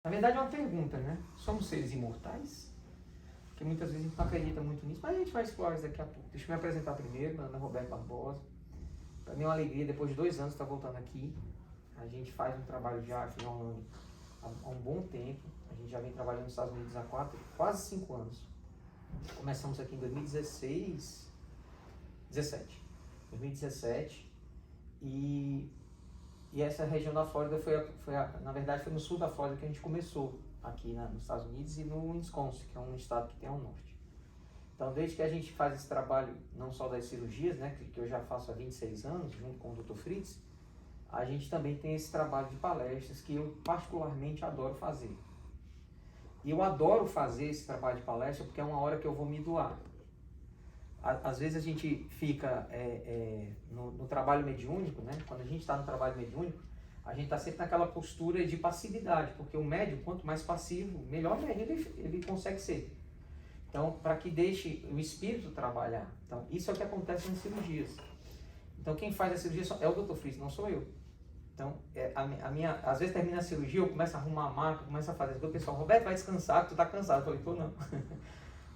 Na verdade é uma pergunta, né? Somos seres imortais? Porque muitas vezes a gente não acredita muito nisso, mas a gente vai explorar isso daqui a pouco. Deixa eu me apresentar primeiro, meu nome é Roberto Barbosa. Para mim é uma alegria, depois de 2 anos, estar voltando aqui. A gente faz um trabalho já há um bom tempo. A gente já vem trabalhando nos Estados Unidos há quase 5 anos. Começamos aqui em 2017. E essa região da Flórida na verdade foi no sul da Flórida que a gente começou, aqui nos Estados Unidos e no Wisconsin, que é um estado que tem ao norte. Então, desde que a gente faz esse trabalho, não só das cirurgias, né, que eu já faço há 26 anos, junto com o Dr. Fritz, a gente também tem esse trabalho de palestras que eu particularmente adoro fazer. E eu adoro fazer esse trabalho de palestra porque é uma hora que eu vou me doar. Às vezes a gente fica no trabalho mediúnico, né? Quando a gente está no trabalho mediúnico, a gente está sempre naquela postura de passividade, porque o médium, quanto mais passivo, melhor médium ele consegue ser. Então, para que deixe o espírito trabalhar. Então, isso é o que acontece nas cirurgias. Então, quem faz a cirurgia é o Dr. Fritz, não sou eu. Então, às vezes termina a cirurgia, eu começo a arrumar a maca, começo a fazer. O pessoal, Roberto, vai descansar, que tu tá cansado. Eu falei, tô não.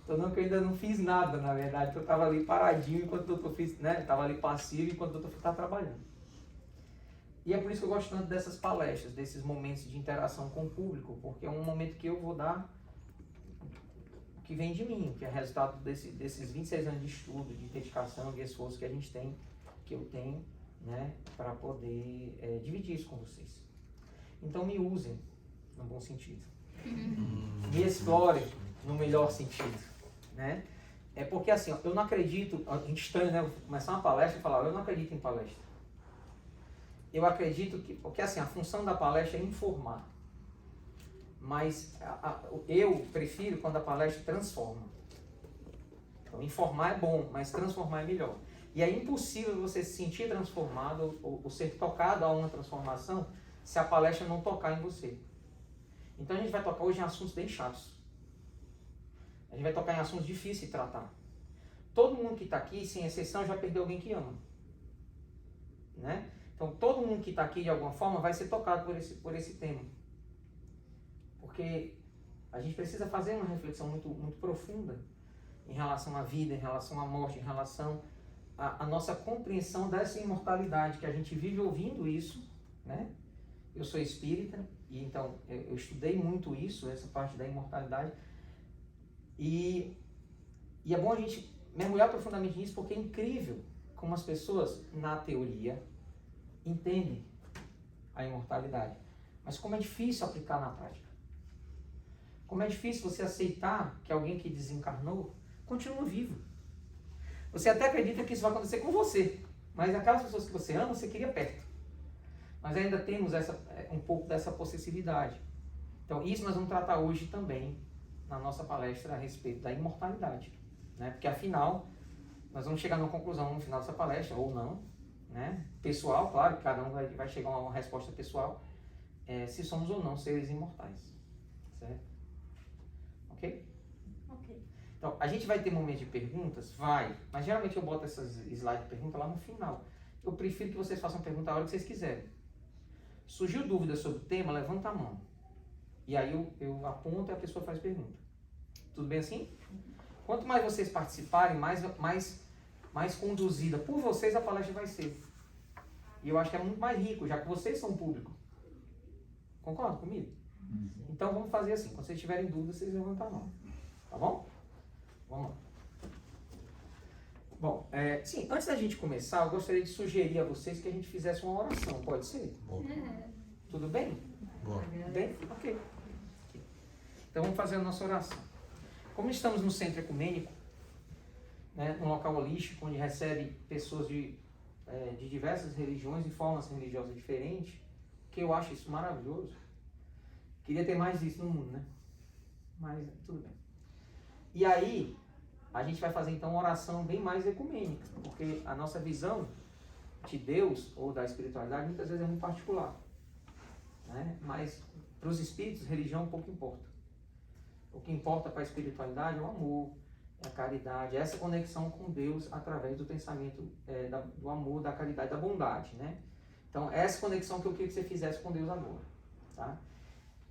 Tô não, que eu ainda não fiz nada, na verdade, que eu estava ali paradinho enquanto o Dr. Fritz, né, estava ali passivo enquanto o Dr. Fritz estava trabalhando. E é por isso que eu gosto tanto dessas palestras, desses momentos de interação com o público, porque é um momento que eu vou dar o que vem de mim, que é resultado desses 26 anos de estudo, de dedicação, de esforço que a gente tem, que eu tenho, né, para poder dividir isso com vocês. Então me usem no bom sentido. Me explorem no melhor sentido. Né? É porque assim, ó, eu não acredito, é estranho, né? Eu vou começar uma palestra e falar, eu não acredito em palestra. Eu acredito que, porque assim, a função da palestra é informar. Mas eu prefiro quando a palestra transforma. Então, informar é bom, mas transformar é melhor. E é impossível você se sentir transformado ou ser tocado a uma transformação se a palestra não tocar em você. Então a gente vai tocar hoje em assuntos bem chatos. A gente vai tocar em assuntos difíceis de tratar. Todo mundo que está aqui, sem exceção, já perdeu alguém que ama. Né? Então, todo mundo que está aqui, de alguma forma, vai ser tocado por esse tema. Porque a gente precisa fazer uma reflexão muito, muito profunda em relação à vida, em relação à morte, em relação à nossa compreensão dessa imortalidade, que a gente vive ouvindo isso. Né? Eu sou espírita, e então eu estudei muito isso, essa parte da imortalidade. E é bom a gente mergulhar profundamente nisso, porque é incrível como as pessoas, na teoria, entendem a imortalidade. Mas como é difícil aplicar na prática. Como é difícil você aceitar que alguém que desencarnou continua vivo. Você até acredita que isso vai acontecer com você, mas aquelas pessoas que você ama, você queria perto. Nós ainda temos um pouco dessa possessividade. Então, isso nós vamos tratar hoje também, na nossa palestra a respeito da imortalidade, né? Porque afinal, nós vamos chegar numa conclusão no final dessa palestra, ou não, né? Pessoal, claro, cada um vai chegar a uma resposta pessoal, se somos ou não seres imortais, certo? Ok? Ok. Então, a gente vai ter momentos de perguntas? Vai, mas geralmente eu boto essas slides de pergunta lá no final. Eu prefiro que vocês façam pergunta a hora que vocês quiserem. Surgiu dúvida sobre o tema, levanta a mão. E aí eu aponto e a pessoa faz pergunta. Tudo bem assim? Quanto mais vocês participarem, mais conduzida por vocês a palestra vai ser. E eu acho que é muito mais rico, já que vocês são público. Concorda comigo? Então vamos fazer assim. Quando vocês tiverem dúvida, vocês levantam a mão. Tá bom? Vamos lá. Bom, sim, antes da gente começar, eu gostaria de sugerir a vocês que a gente fizesse uma oração. Pode ser? Tudo bem? Tudo bem? Ok. Então vamos fazer a nossa oração. Como estamos no centro ecumênico, né, um local holístico onde recebe pessoas de diversas religiões e formas religiosas diferentes, que eu acho isso maravilhoso. Queria ter mais isso no mundo, né? Mas tudo bem. E aí, a gente vai fazer então uma oração bem mais ecumênica, porque a nossa visão de Deus ou da espiritualidade muitas vezes é muito particular. Né? Mas para os espíritos, religião pouco importa. O que importa para a espiritualidade é o amor, é a caridade, é essa conexão com Deus através do pensamento do amor, da caridade, da bondade. Né? Então, essa conexão que eu queria que você fizesse com Deus agora. Tá?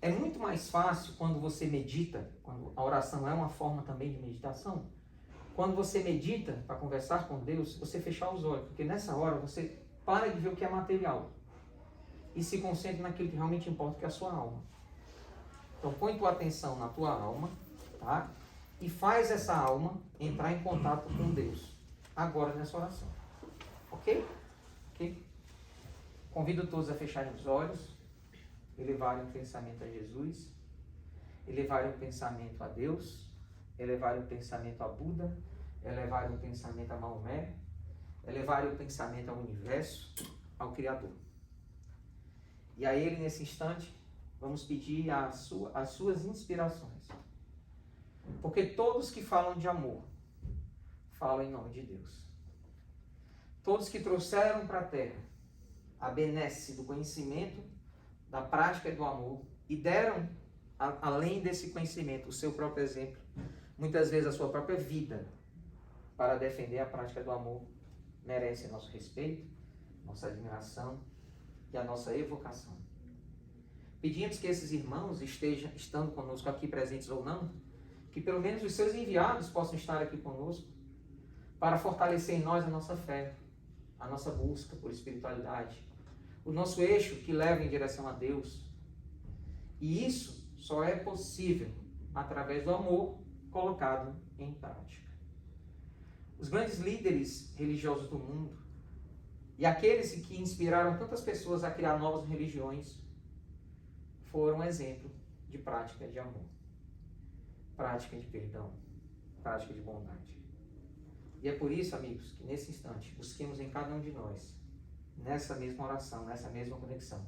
É muito mais fácil quando você medita, quando a oração é uma forma também de meditação, quando você medita para conversar com Deus, você fechar os olhos, porque nessa hora você para de ver o que é material e se concentra naquilo que realmente importa, que é a sua alma. Então põe tua atenção na tua alma, tá? E faz essa alma entrar em contato com Deus, agora nessa oração. Ok? Ok? Convido todos a fecharem os olhos, elevarem o pensamento a Jesus, elevarem o pensamento a Deus, elevarem o pensamento a Buda, elevarem o pensamento a Maomé, elevarem o pensamento ao universo, ao Criador. E a Ele, nesse instante, vamos pedir as suas inspirações. Porque todos que falam de amor, falam em nome de Deus. Todos que trouxeram para a Terra a benesse do conhecimento, da prática e do amor, e deram, além desse conhecimento, o seu próprio exemplo, muitas vezes a sua própria vida, para defender a prática do amor, merecem nosso respeito, nossa admiração e a nossa evocação. Pedimos que esses irmãos estejam, estando conosco aqui presentes ou não, que pelo menos os seus enviados possam estar aqui conosco, para fortalecer em nós a nossa fé, a nossa busca por espiritualidade, o nosso eixo que leva em direção a Deus. E isso só é possível através do amor colocado em prática. Os grandes líderes religiosos do mundo e aqueles que inspiraram tantas pessoas a criar novas religiões foram um exemplo de prática de amor, prática de perdão, prática de bondade. E é por isso, amigos, que nesse instante busquemos em cada um de nós, nessa mesma oração, nessa mesma conexão,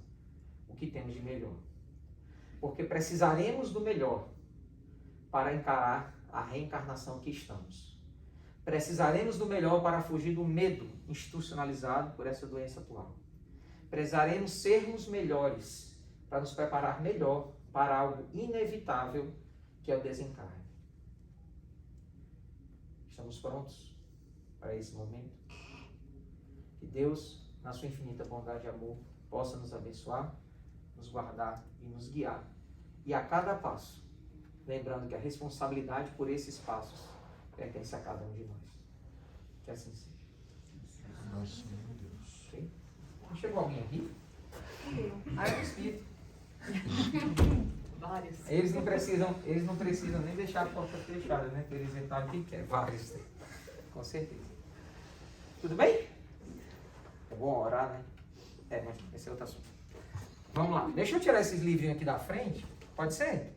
o que temos de melhor. Porque precisaremos do melhor para encarar a reencarnação que estamos. Precisaremos do melhor para fugir do medo institucionalizado por essa doença atual. Precisaremos sermos melhores para nos preparar melhor para algo inevitável, que é o desencarne. Estamos prontos para esse momento? Que Deus, na sua infinita bondade e amor, possa nos abençoar, nos guardar e nos guiar. E a cada passo, lembrando que a responsabilidade por esses passos pertence a cada um de nós. Que assim seja. Nossa, meu Deus. Okay? Chegou alguém aqui? Eu. Ah, é o Espírito. Vários. Eles não precisam nem deixar a porta fechada, né? Eles entraram quem quer. Vários. Com certeza. Tudo bem? É bom orar, né? Mas esse é outro assunto. Vamos lá. Deixa eu tirar esses livrinhos aqui da frente. Pode ser?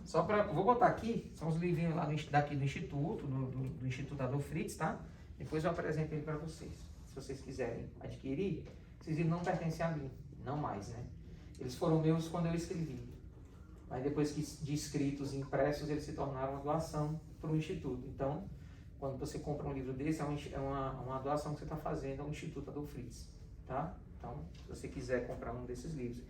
Só para... Vou botar aqui. São os livrinhos lá daqui do Instituto, do Instituto Adolfo Fritz, tá? Depois eu apresento ele para vocês. Se vocês quiserem adquirir, esses livros não pertencem a mim. Não mais, né? Eles foram meus quando eu escrevi. Mas depois que de escritos e impressos, eles se tornaram uma doação para o Instituto. Então, quando você compra um livro desse, é uma doação que você está fazendo ao Instituto Adolfo Fritz. Tá? Então, se você quiser comprar um desses livros,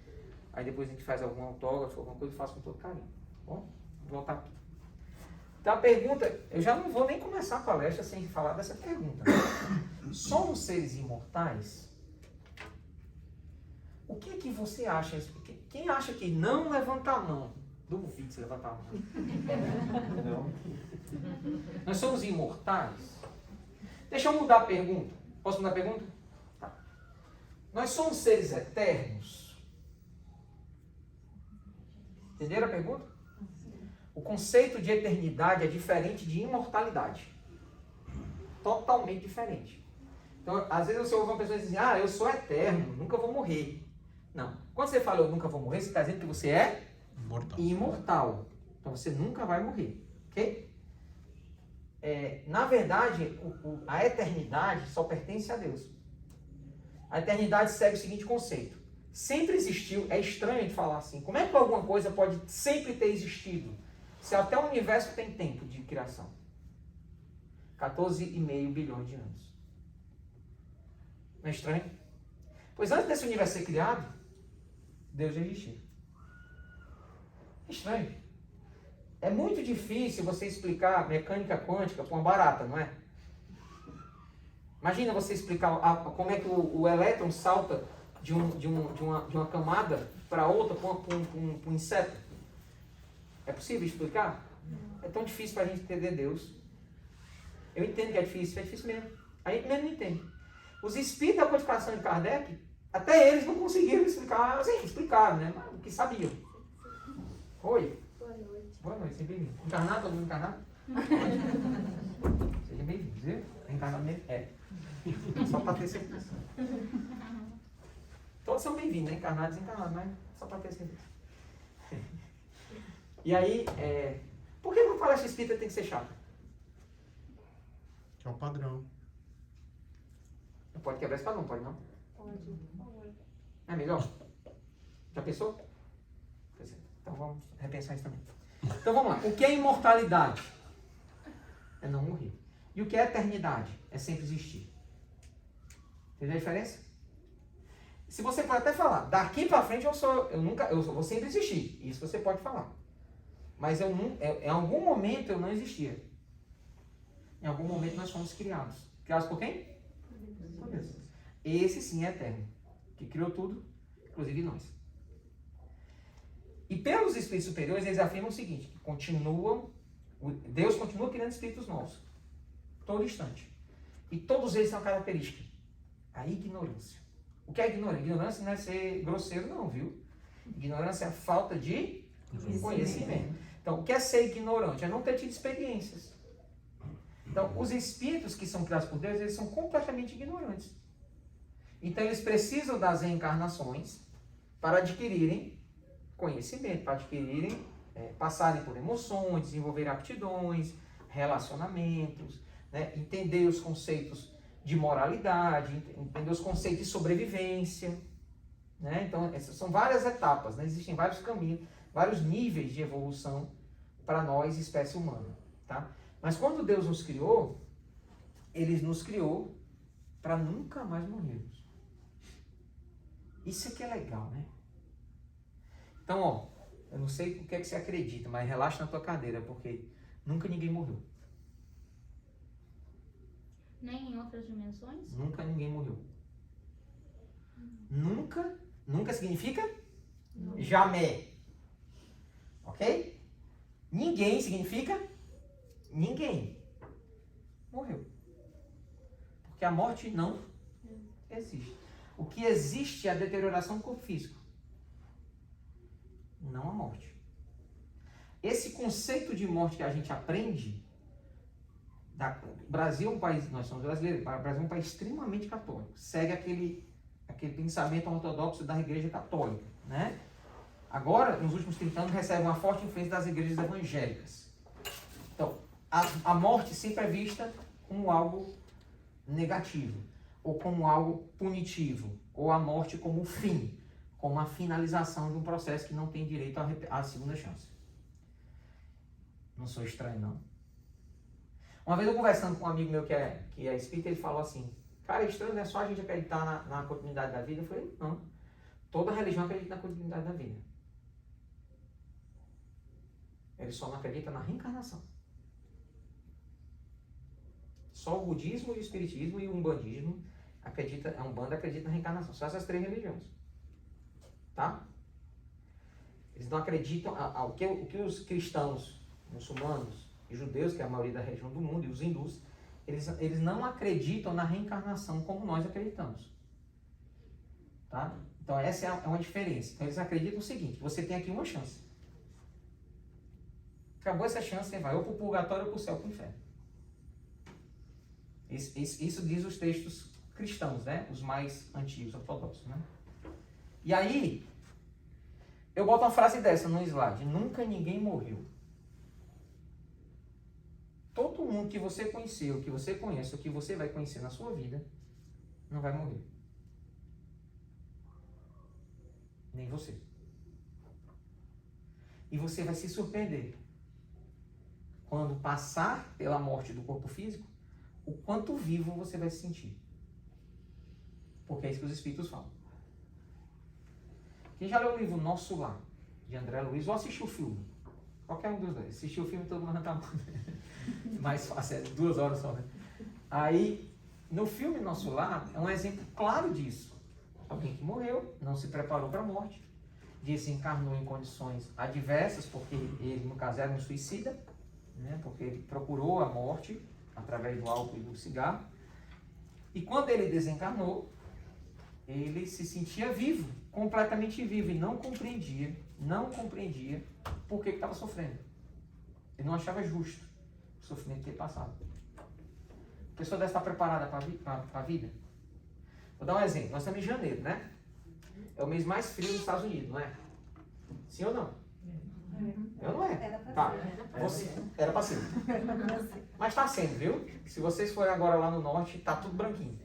aí depois a gente faz algum autógrafo, alguma coisa, eu faço com todo carinho. Tá bom? Vou voltar aqui. Então a pergunta, eu já não vou nem começar a palestra sem falar dessa pergunta. Somos seres imortais? O que é que você acha? Quem acha que não levanta a mão? Duvido se levantar a mão. Não. Nós somos imortais? Deixa eu mudar a pergunta. Posso mudar a pergunta? Tá. Nós somos seres eternos? Entenderam a pergunta? O conceito de eternidade é diferente de imortalidade. Totalmente diferente. Então, às vezes você ouve uma pessoa dizer, eu sou eterno, nunca vou morrer. Não. Quando você fala eu nunca vou morrer, você está dizendo que você é imortal. Então você nunca vai morrer. Ok? Na verdade, a eternidade só pertence a Deus. A eternidade segue o seguinte conceito. Sempre existiu, é estranho a gente falar assim. Como é que alguma coisa pode sempre ter existido? Se até o universo tem tempo de criação. 14,5 bilhões de anos. Não é estranho? Pois antes desse universo ser criado, Deus já existia. É estranho. É muito difícil você explicar mecânica quântica para uma barata, não é? Imagina você explicar como é que o elétron salta de uma camada para outra, para um inseto. É possível explicar? É tão difícil para a gente entender Deus. Eu entendo que é difícil mesmo. A gente mesmo não entende. Os espíritos da codificação de Kardec, até eles não conseguiram explicar, assim, explicaram, né? Mas o que sabiam. Oi. Boa noite. Boa noite, seja bem-vindo. Encarnado, todo mundo encarnado? Seja bem-vindo, viu? Encarnado mesmo? É. Só para ter certeza. Todos são bem-vindos, né? Encarnados e desencarnados, mas só para ter certeza. E aí, por que uma palestra espírita tem que ser chata? É o padrão. Não pode quebrar esse padrão, pode não? Pode. É melhor? Já pensou? Pois é. Então vamos repensar isso também. Então vamos lá. O que é imortalidade? É não morrer. E o que é eternidade? É sempre existir. Entendeu a diferença? Se você pode até falar, daqui para frente eu vou sempre existir. Isso você pode falar. Mas em algum momento eu não existia. Em algum momento nós fomos criados. Criados por quem? Por Deus. Esse sim é eterno. Que criou tudo, inclusive nós. E pelos espíritos superiores, eles afirmam o seguinte, que Deus continua criando espíritos novos. Todo instante. E todos eles têm uma característica. A ignorância. O que é ignorância? Ignorância não é ser grosseiro não, viu? Ignorância é a falta de conhecimento. Então, o que é ser ignorante? É não ter tido experiências. Então, os espíritos que são criados por Deus, eles são completamente ignorantes. Então, eles precisam das reencarnações para adquirirem conhecimento, para adquirirem, passarem por emoções, desenvolver aptidões, relacionamentos, né? Entender os conceitos de moralidade, entender os conceitos de sobrevivência. Né? Então, essas são várias etapas, né? Existem vários caminhos, vários níveis de evolução para nós, espécie humana. Tá? Mas quando Deus nos criou, Ele nos criou para nunca mais morrermos. Isso aqui é legal, né? Então, ó, eu não sei o que é que você acredita, mas relaxa na tua cadeira, porque nunca ninguém morreu. Nem em outras dimensões? Nunca ninguém morreu. Nunca, nunca significa jamais. Ok? Ninguém significa ninguém morreu. Porque a morte não existe. O que existe é a deterioração do corpo físico. Não a morte. Esse conceito de morte que a gente aprende, o Brasil é um país, nós somos brasileiros, o Brasil é um país extremamente católico. Segue aquele pensamento ortodoxo da igreja católica, né? Agora, nos últimos 30 anos, recebe uma forte influência das igrejas evangélicas. Então, a morte sempre é vista como algo negativo, ou como algo punitivo, ou a morte como o fim, como a finalização de um processo que não tem direito à segunda chance. Não sou estranho, não. Uma vez eu conversando com um amigo meu que é espírita, ele falou assim, cara, é estranho, não é só a gente acreditar na continuidade da vida? Eu falei, não. Toda religião acredita na continuidade da vida. Ele só não acredita na reencarnação. Só o budismo e o espiritismo e o umbandismo a Umbanda acredita na reencarnação. Só essas 3 religiões. Tá? Eles não acreditam, o que os cristãos, muçulmanos e judeus, que é a maioria da região do mundo, e os hindus, eles não acreditam na reencarnação como nós acreditamos. Tá? Então essa é uma diferença. Então eles acreditam o seguinte, você tem aqui uma chance. Acabou essa chance, você vai ou para o purgatório ou para o céu, para o inferno. Isso diz os textos cristãos, né? Os mais antigos, ortodoxos, né? E aí, eu boto uma frase dessa no slide. Nunca ninguém morreu. Todo mundo que você conheceu, que você conhece, ou que você vai conhecer na sua vida, não vai morrer. Nem você. E você vai se surpreender quando passar pela morte do corpo físico, o quanto vivo você vai se sentir. Porque é isso que os espíritos falam. Quem já leu o livro Nosso Lar, de André Luiz, ou assistiu o filme? Qualquer um dos dois. Assistiu o filme, todo mundo levanta a mão. Mais fácil, é 2 horas só, né? Aí, no filme Nosso Lar, é um exemplo claro disso. Alguém que morreu, não se preparou para a morte. desencarnou em condições adversas, porque ele, no caso, era um suicida, né? Porque ele procurou a morte através do álcool e do cigarro. E quando ele desencarnou, ele se sentia vivo, completamente vivo, e não compreendia por que estava sofrendo. Ele não achava justo o sofrimento que ele passava. A pessoa deve estar preparada para a vida. Vou dar um exemplo. Nós estamos em janeiro, né? É o mês mais frio dos Estados Unidos, não é? Sim ou não? Eu não é. Tá. Era para ser. Mas está sendo, viu? Se vocês forem agora lá no norte, está tudo branquinho.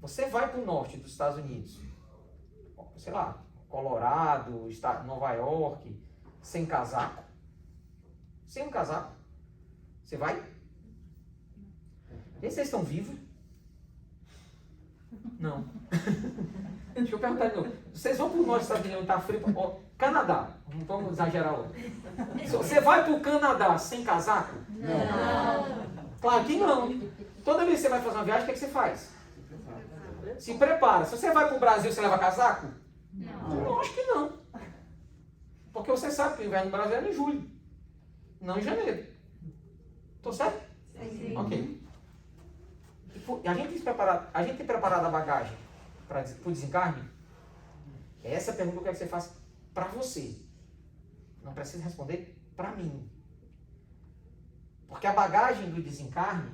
Você vai para o norte dos Estados Unidos, sei lá, Colorado, Nova York, sem casaco. Sem um casaco. Você vai? E vocês estão vivos? Não. Deixa eu perguntar de novo. Vocês vão para o norte dos Estados Unidos, está frio? Ó, Canadá. Não vamos exagerar hoje. Você vai para o Canadá sem casaco? Não. Claro que não. Toda vez que você vai fazer uma viagem, o que, é que você faz? Se prepara. Se você vai para o Brasil, você leva casaco? Não. Acho que não. Porque você sabe que o inverno no Brasil é em julho. Não em janeiro. Estou certo? Sim. Ok. A gente tem preparado a bagagem para o desencarne? Essa é a pergunta que eu quero que você faça para você. Não precisa responder para mim. Porque a bagagem do desencarne,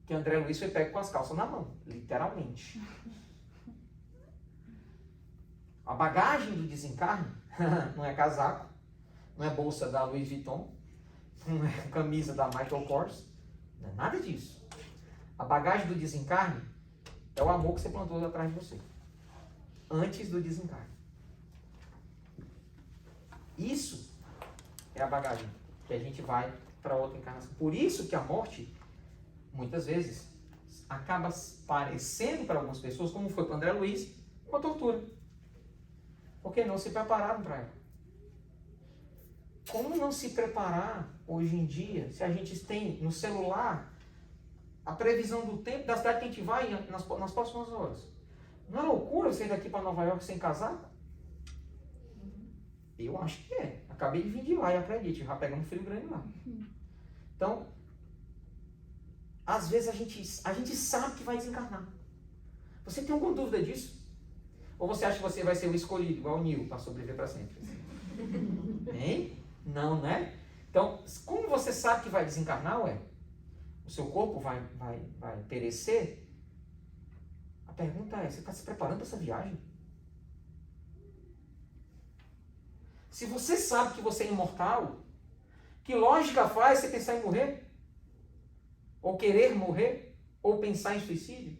que André Luiz foi pego com as calças na mão, literalmente. A bagagem do desencarne não é casaco, não é bolsa da Louis Vuitton, não é camisa da Michael Kors, não é nada disso. A bagagem do desencarne é o amor que você plantou atrás de você, antes do desencarne. Isso é a bagagem que a gente vai para outra encarnação. Por isso que a morte, muitas vezes, acaba parecendo para algumas pessoas, como foi para André Luiz, com a tortura. Porque não se prepararam para ela. Como não se preparar hoje em dia, se a gente tem no celular a previsão do tempo da cidade que a gente vai nas próximas horas? Não é loucura você ir daqui para Nova York sem casaco? Eu acho que é. Acabei de vir de lá e acredite, já pegamos um frio grande lá. Então, às vezes a gente sabe que vai desencarnar. Você tem alguma dúvida disso? Ou você acha que você vai ser o escolhido, igual o Neo, para sobreviver para sempre? Hein? Não, né? Então, como você sabe que vai desencarnar, o seu corpo vai perecer? A pergunta é, você está se preparando para essa viagem? Se você sabe que você é imortal, que lógica faz você pensar em morrer? Ou querer morrer? Ou pensar em suicídio?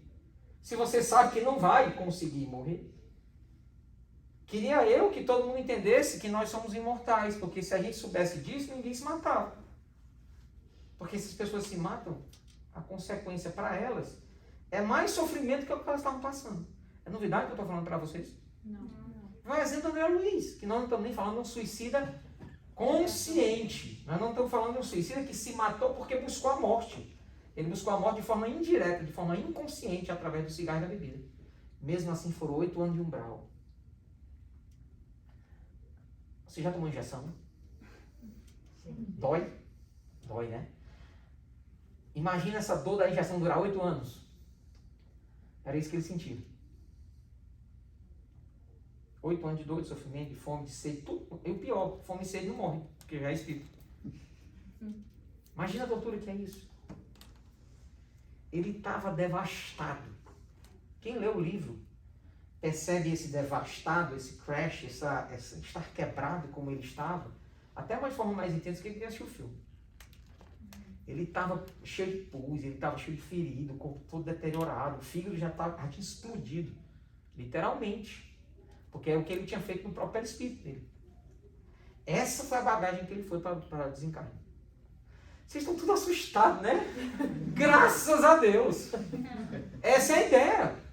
Se você sabe que não vai conseguir morrer? Queria eu que todo mundo entendesse que nós somos imortais, porque se a gente soubesse disso, ninguém se matava. Porque se as pessoas se matam, a consequência para elas é mais sofrimento que o que elas estavam passando. É novidade que eu estou falando para vocês? Não. Vai exemplo do André Luiz, que nós não estamos nem falando de um suicida consciente. Nós não estamos falando de um suicida que se matou porque buscou a morte. Ele buscou a morte de forma indireta, de forma inconsciente, através do cigarro e da bebida. Mesmo assim, foram 8 anos de umbral. Você já tomou injeção? Sim. Dói? Dói, né? Imagina essa dor da injeção durar 8 anos. Era isso que ele sentia. 8 anos de dor, de sofrimento, de fome, de sede, tudo. E o pior, fome e sede não morre, porque já é espírito. Imagina a tortura que é isso. Ele estava devastado. Quem lê o livro percebe esse devastado, esse crash, estar quebrado como ele estava, até uma forma mais intensa que ele assistiu o filme. Ele estava cheio de pus, ele estava cheio de ferido, o corpo todo deteriorado, o fígado já tinha explodido, literalmente. Porque é o que ele tinha feito no próprio espírito dele. Essa foi a bagagem que ele foi para desencarnar. Vocês estão tudo assustados, né? Graças a Deus. Essa é a ideia.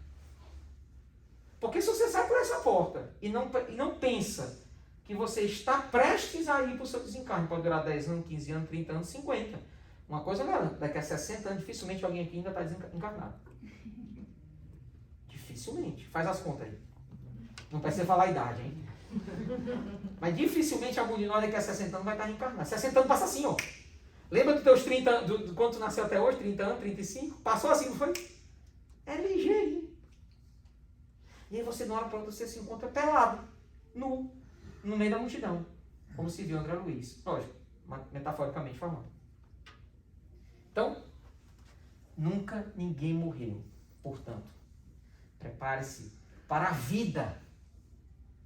Porque se você sai por essa porta e não pensa que você está prestes a ir para o seu desencarne, pode durar 10 anos, 15 anos, 30 anos, 50. Uma coisa não, daqui a 60 anos, dificilmente alguém aqui ainda está desencarnado. Dificilmente. Faz as contas aí. Não precisa falar a idade, hein? Mas dificilmente algum de nós daqui a 60 anos vai estar reencarnado. 60 anos passa assim, ó. Lembra dos teus 30 anos, do quanto tu nasceu até hoje? 30 anos, 35? Passou assim, não foi? É ligeirinho. E aí você, de uma hora para outra, você se encontra pelado, nu, no meio da multidão. Como se viu André Luiz. Lógico, metaforicamente falando. Então, nunca ninguém morreu. Portanto, prepare-se para a vida,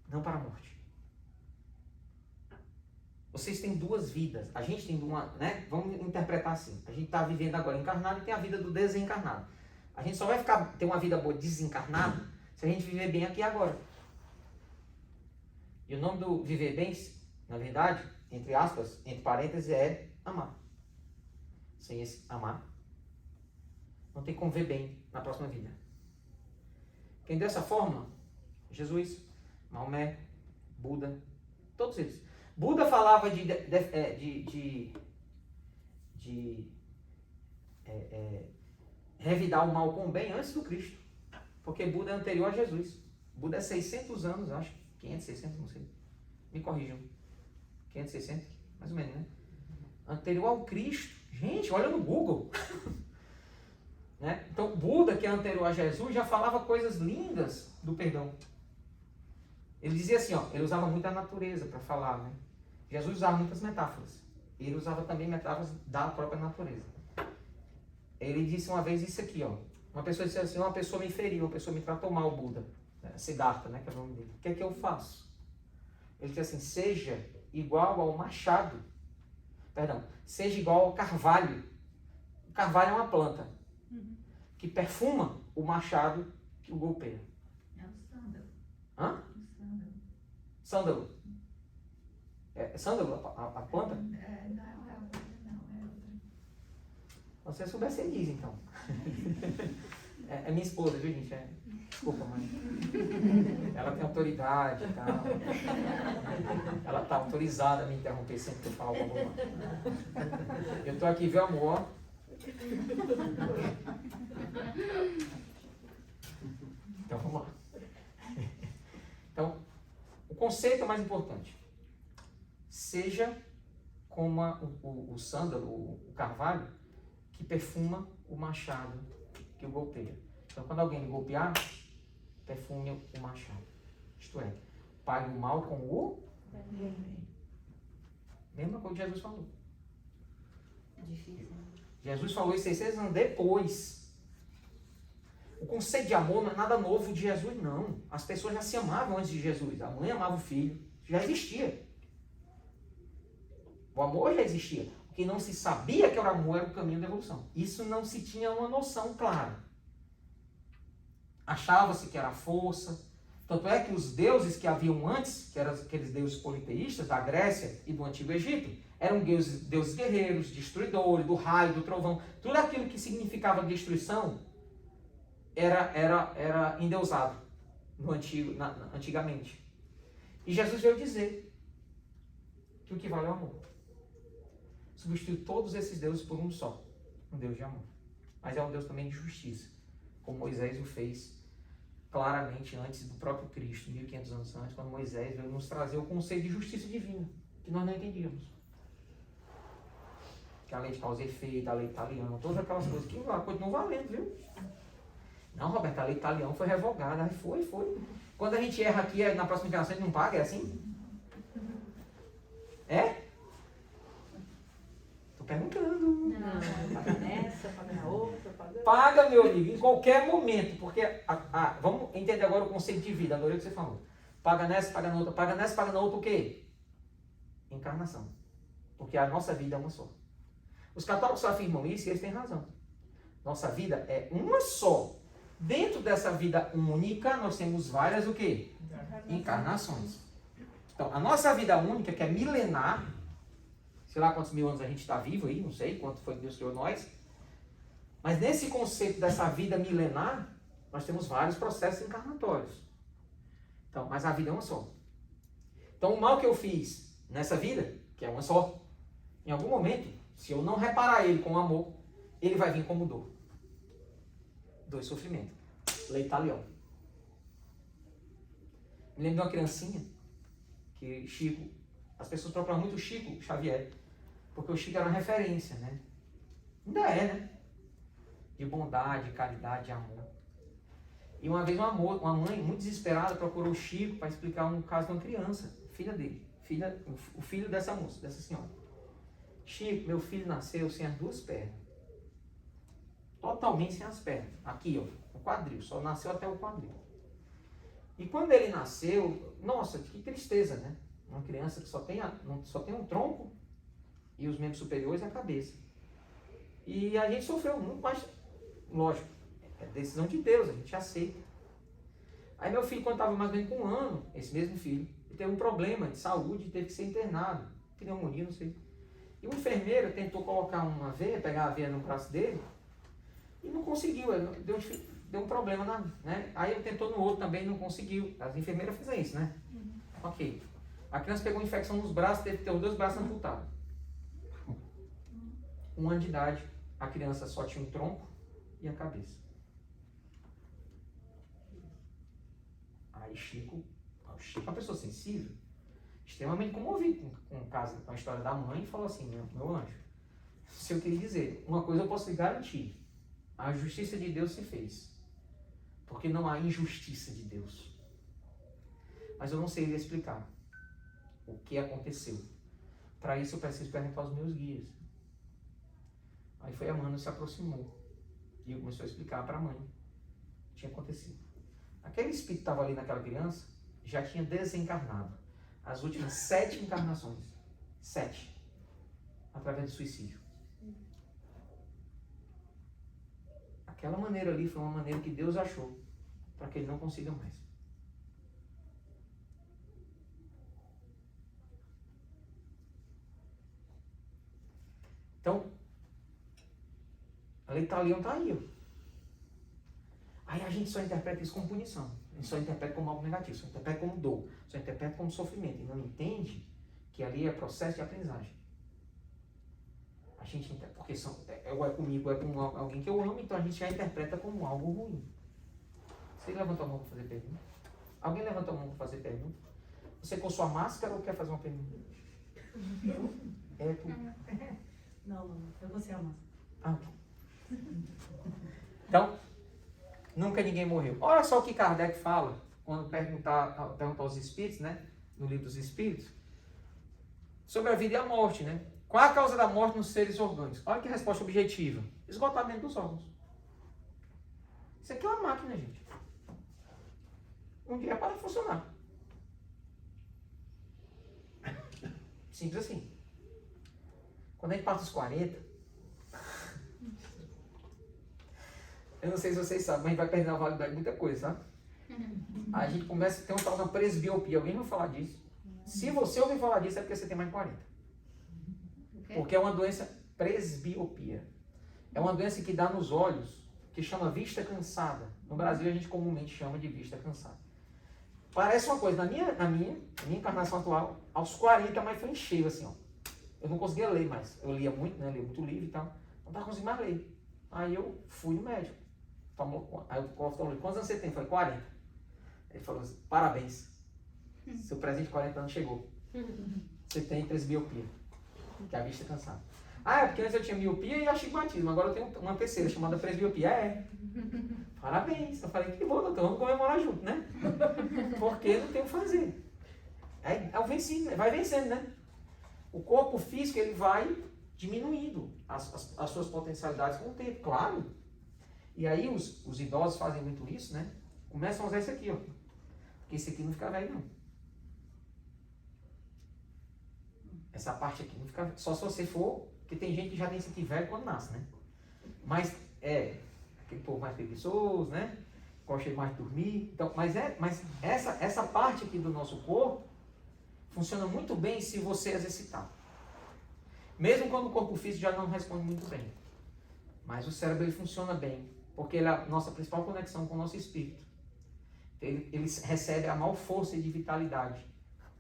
não para a morte. Vocês têm duas vidas. A gente tem uma, né? Vamos interpretar assim. A gente está vivendo agora encarnado e tem a vida do desencarnado. A gente só vai ter uma vida boa desencarnado se a gente viver bem aqui e agora. E o nome do viver bem, na verdade, entre aspas, entre parênteses, é amar. Sem esse amar, não tem como ver bem na próxima vida. Quem dessa forma? Jesus, Maomé, Buda, todos eles. Buda falava de revidar o mal com o bem antes do Cristo. Porque Buda é anterior a Jesus. Buda é 600 anos, acho. 500, 600, não sei. Me corrijam. 500, 600? Mais ou menos, né? Anterior ao Cristo. Gente, olha no Google. Né? Então, Buda, que é anterior a Jesus, já falava coisas lindas do perdão. Ele dizia assim, ó, ele usava muito a natureza para falar, né? Jesus usava muitas metáforas. Ele usava também metáforas da própria natureza. Ele disse uma vez isso aqui, ó. Uma pessoa disse assim, uma pessoa me feriu, uma pessoa me tratou mal, Buda. Siddhartha, né, que é o nome dele. O que é que eu faço? Ele disse assim, seja igual ao machado. Perdão, seja igual ao carvalho. O carvalho é uma planta que perfuma o machado que o golpeia. É o sândalo. Hã? Sândalo. Sândalo. É sândalo a planta? Não, é outra. Se você souber, você diz, então. É minha esposa, viu, gente? Desculpa, mãe. Ela tem autoridade e tal. Ela está autorizada a me interromper sempre que eu falo alguma coisa. Eu estou aqui, viu, amor? Então, vamos lá. Então, o conceito é mais importante. Seja como o sândalo, o carvalho, que perfuma o machado que o golpeia. Então, quando alguém lhe golpear, perfume o machado. Isto é, pague o mal com o bem. Mesma coisa que Jesus falou. Difícil. Jesus falou isso 600 anos depois. O conceito de amor não é nada novo de Jesus, não. As pessoas já se amavam antes de Jesus. A mãe amava o filho. Já existia. O amor já existia. O que não se sabia que o amor era o caminho da evolução. Isso não se tinha uma noção clara. Achava-se que era força. Tanto é que os deuses que haviam antes, que eram aqueles deuses politeístas da Grécia e do Antigo Egito, eram deuses guerreiros, destruidores, do raio, do trovão. Tudo aquilo que significava destruição era endeusado antigamente. E Jesus veio dizer que o que vale é o amor. Substituiu todos esses deuses por um só, um Deus de amor. Mas é um Deus também de justiça, como Moisés o fez claramente antes do próprio Cristo, 1500 anos antes, quando Moisés veio nos trazer o conceito de justiça divina, que nós não entendíamos. Que a lei de causa e efeito, a lei italiana, todas aquelas coisas que continuam valendo, viu? Não, Roberto, a lei italiana foi revogada. Aí foi. Quando a gente erra aqui, na próxima encarnação a gente não paga, é assim? É? Tô perguntando. Não, paga nessa, paga na outra, paga... Paga, meu amigo, em qualquer momento, porque vamos entender agora o conceito de vida, adorei o que você falou. Paga nessa, paga na outra, paga nessa, paga na outra, o quê? Encarnação. Porque a nossa vida é uma só. Os católicos afirmam isso e eles têm razão. Nossa vida é uma só. Dentro dessa vida única, nós temos várias o quê? Encarnações. Então, a nossa vida única, que é milenar, sei lá quantos mil anos a gente está vivo aí, não sei quanto foi que Deus criou nós, mas nesse conceito dessa vida milenar, nós temos vários processos encarnatórios. Então, mas a vida é uma só. Então, o mal que eu fiz nessa vida, que é uma só, em algum momento, se eu não reparar ele com amor, ele vai vir como dor. Dor e sofrimento. Lei Talião. Me lembro de uma criancinha que Chico, as pessoas procuram muito o Chico Xavier, porque o Chico era uma referência, né? Ainda é, né? De bondade, caridade, amor. E uma vez uma mãe muito desesperada procurou o Chico para explicar um caso de uma criança, filha dele, o filho dessa moça, dessa senhora. Chico, meu filho nasceu sem as duas pernas. Totalmente sem as pernas. Aqui, ó, o quadril, só nasceu até o quadril. E quando ele nasceu, nossa, que tristeza, né? Uma criança que só tem um tronco e os membros superiores e a cabeça. E a gente sofreu muito, mas, lógico, é decisão de Deus, a gente aceita. Aí meu filho, quando estava mais ou menos com 1 ano, esse mesmo filho, ele teve um problema de saúde e teve que ser internado. Pneumonia, não sei. E o enfermeiro tentou colocar uma veia, pegar a veia no braço dele, e não conseguiu, deu um problema, né? Aí ele tentou no outro também, não conseguiu. As enfermeiras fizeram isso, né? Ok. A criança pegou uma infecção nos braços, teve que ter os 2 braços amputados. 1 ano de idade, a criança só tinha um tronco e a cabeça. Aí Chico é uma pessoa sensível, extremamente comovido com a história da mãe, e falou assim, meu anjo, se eu queria dizer, uma coisa eu posso lhe garantir, a justiça de Deus se fez, porque não há injustiça de Deus. Mas eu não sei lhe explicar o que aconteceu. Para isso eu preciso perguntar aos meus guias. Aí foi a Mano se aproximou e começou a explicar para a mãe o que tinha acontecido. Aquele espírito que estava ali naquela criança já tinha desencarnado as últimas 7 encarnações. 7. Através do suicídio. Aquela maneira ali foi uma maneira que Deus achou para que ele não consiga mais. Então, a lei talião está aí. Ó. Aí a gente só interpreta isso como punição. A gente só interpreta como algo negativo, só interpreta como dor, só interpreta como sofrimento. E não entende que ali é processo de aprendizagem. A gente porque é comigo, é com alguém que eu amo, então a gente já interpreta como algo ruim. Você levantou a mão para fazer pergunta? Alguém levantou a mão para fazer pergunta? Você com sua máscara ou quer fazer uma pergunta? É tu. Não, eu vou ser a massa. Ah, então, nunca ninguém morreu. Olha só o que Kardec fala quando perguntar aos espíritos, né? No livro dos espíritos, sobre a vida e a morte, né? Qual a causa da morte nos seres orgânicos? Olha que resposta objetiva. Esgotamento dos órgãos. Isso aqui é uma máquina, gente. Um dia para de funcionar. Simples assim. Quando a gente passa dos 40, eu não sei se vocês sabem, mas a gente vai perdendo a validade de muita coisa, sabe? A gente começa a ter um tal de presbiopia. Alguém vai falar disso? Se você ouvir falar disso, é porque você tem mais de 40. Porque é uma doença presbiopia. É uma doença que dá nos olhos, que chama vista cansada. No Brasil a gente comumente chama de vista cansada. Parece uma coisa, na minha encarnação atual, aos 40, mas foi em cheio assim, ó. Eu não conseguia ler mais. Eu lia muito, né? Lia muito livro e tal. Não estava conseguindo mais ler. Aí eu fui no médico. Aí o falou, quantos anos você tem? Eu falei, 40. Ele falou assim, parabéns. Seu presente de 40 anos chegou. Você tem presbiopia, que é a vista cansada. Ah, é porque antes eu tinha miopia e astigmatismo. Agora eu tenho uma terceira chamada presbiopia. É. Parabéns. Eu falei, que bom, doutor, vamos comemorar junto, né? Porque não tem o que fazer. Aí eu venci, vai vencendo, né? O corpo físico, ele vai diminuindo as suas potencialidades com o tempo, claro. E aí os idosos fazem muito isso, né? Começam a usar isso aqui, ó. Porque esse aqui não fica velho, não. Essa parte aqui não fica... Só se você for... Porque tem gente que já tem esse aqui velho quando nasce, né? Mas aquele povo mais preguiçoso, né? Gosta mais de dormir. Então, mas essa parte aqui do nosso corpo funciona muito bem se você exercitar. Mesmo quando o corpo físico já não responde muito bem. Mas o cérebro ele funciona bem. Porque ele é a nossa principal conexão com o nosso espírito. Ele recebe a maior força de vitalidade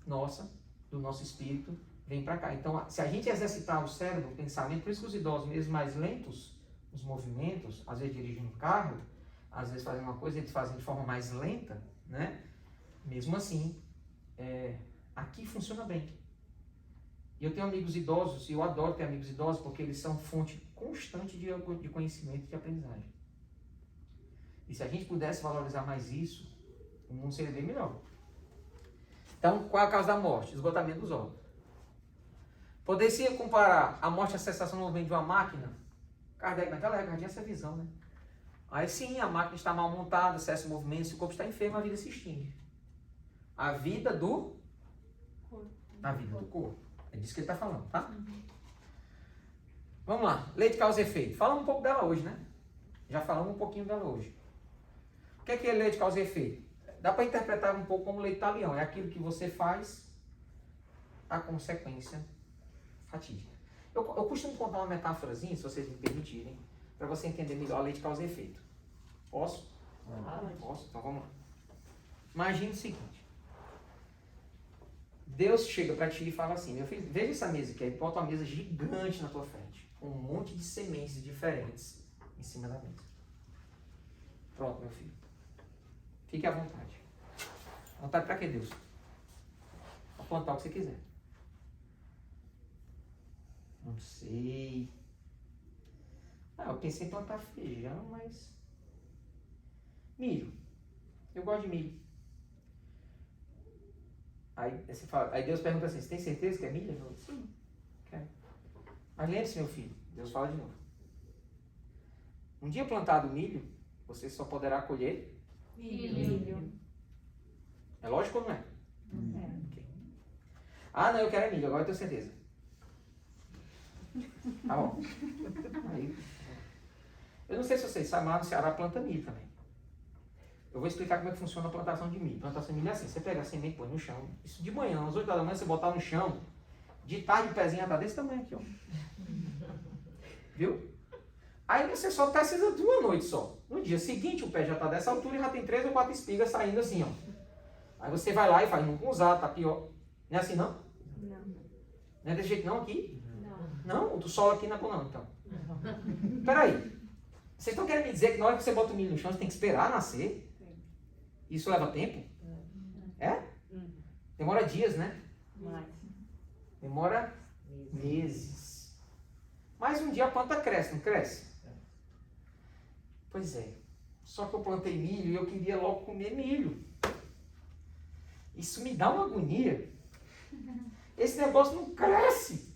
nossa, do nosso espírito, vem para cá. Então, se a gente exercitar o cérebro, o pensamento, por isso que os idosos, mesmo mais lentos, os movimentos, às vezes dirigindo um carro, às vezes fazem uma coisa, eles fazem de forma mais lenta, né? Mesmo assim, Aqui funciona bem. E eu tenho amigos idosos, e eu adoro ter amigos idosos, porque eles são fonte constante de conhecimento e de aprendizagem. E se a gente pudesse valorizar mais isso, o mundo seria bem melhor. Então, qual é a causa da morte? Esgotamento dos órgãos. Poderia comparar a morte à cessação do movimento de uma máquina? Kardec naquela época tinha essa visão, né? Aí sim, a máquina está mal montada, cessa o movimento, se o corpo está enfermo, a vida se extingue. A vida do corpo. É disso que ele está falando, tá? Vamos lá. Lei de causa e efeito. Falamos um pouco dela hoje, né? Já falamos um pouquinho dela hoje. O que é lei de causa e efeito? Dá para interpretar um pouco como lei italiana. É aquilo que você faz, a consequência fatídica. Eu costumo contar uma metáforazinha, se vocês me permitirem, para você entender melhor a lei de causa e efeito. Posso? Posso? Então vamos lá. Imagine o seguinte. Deus chega para ti e fala assim, meu filho, veja essa mesa aqui, aí bota uma mesa gigante na tua frente, com um monte de sementes diferentes em cima da mesa. Pronto, meu filho. Fique à vontade. Vontade para quê, Deus? Para plantar o que você quiser. Não sei. Eu pensei em plantar feijão, mas... milho. Eu gosto de milho. Aí Deus pergunta assim, você tem certeza que é milho? Eu falo, sim, quero. Mas lembre-se, meu filho, Deus fala de novo. Um dia plantado milho, você só poderá colher Milho. É lógico ou não é? É. Okay. Ah, não, eu quero milho, agora eu tenho certeza. Tá bom. Aí, eu não sei se vocês sabem, mas no Ceará planta milho também. Eu vou explicar como é que funciona a plantação de milho. Plantação de milho é assim, você pega a semente, põe no chão. Isso de manhã, às 8 da manhã, você botar no chão. De tarde o pezinho tá desse tamanho aqui, ó. Viu? Aí você só precisa de uma noite só. No dia seguinte o pé já tá dessa altura e já tem 3 ou 4 espigas saindo assim, ó. Aí você vai lá e faz mungunzá, tapioca. Não é assim não? Não. Não é desse jeito não aqui? Não. Não? O do sol aqui não é bom não, então. Peraí. Vocês estão querendo me dizer que na hora que você bota o milho no chão, você tem que esperar nascer? Isso leva tempo? É? Demora dias, né? Mais. Demora meses. Mas um dia a planta cresce, não cresce? Pois é. Só que eu plantei milho e eu queria logo comer milho. Isso me dá uma agonia. Esse negócio não cresce.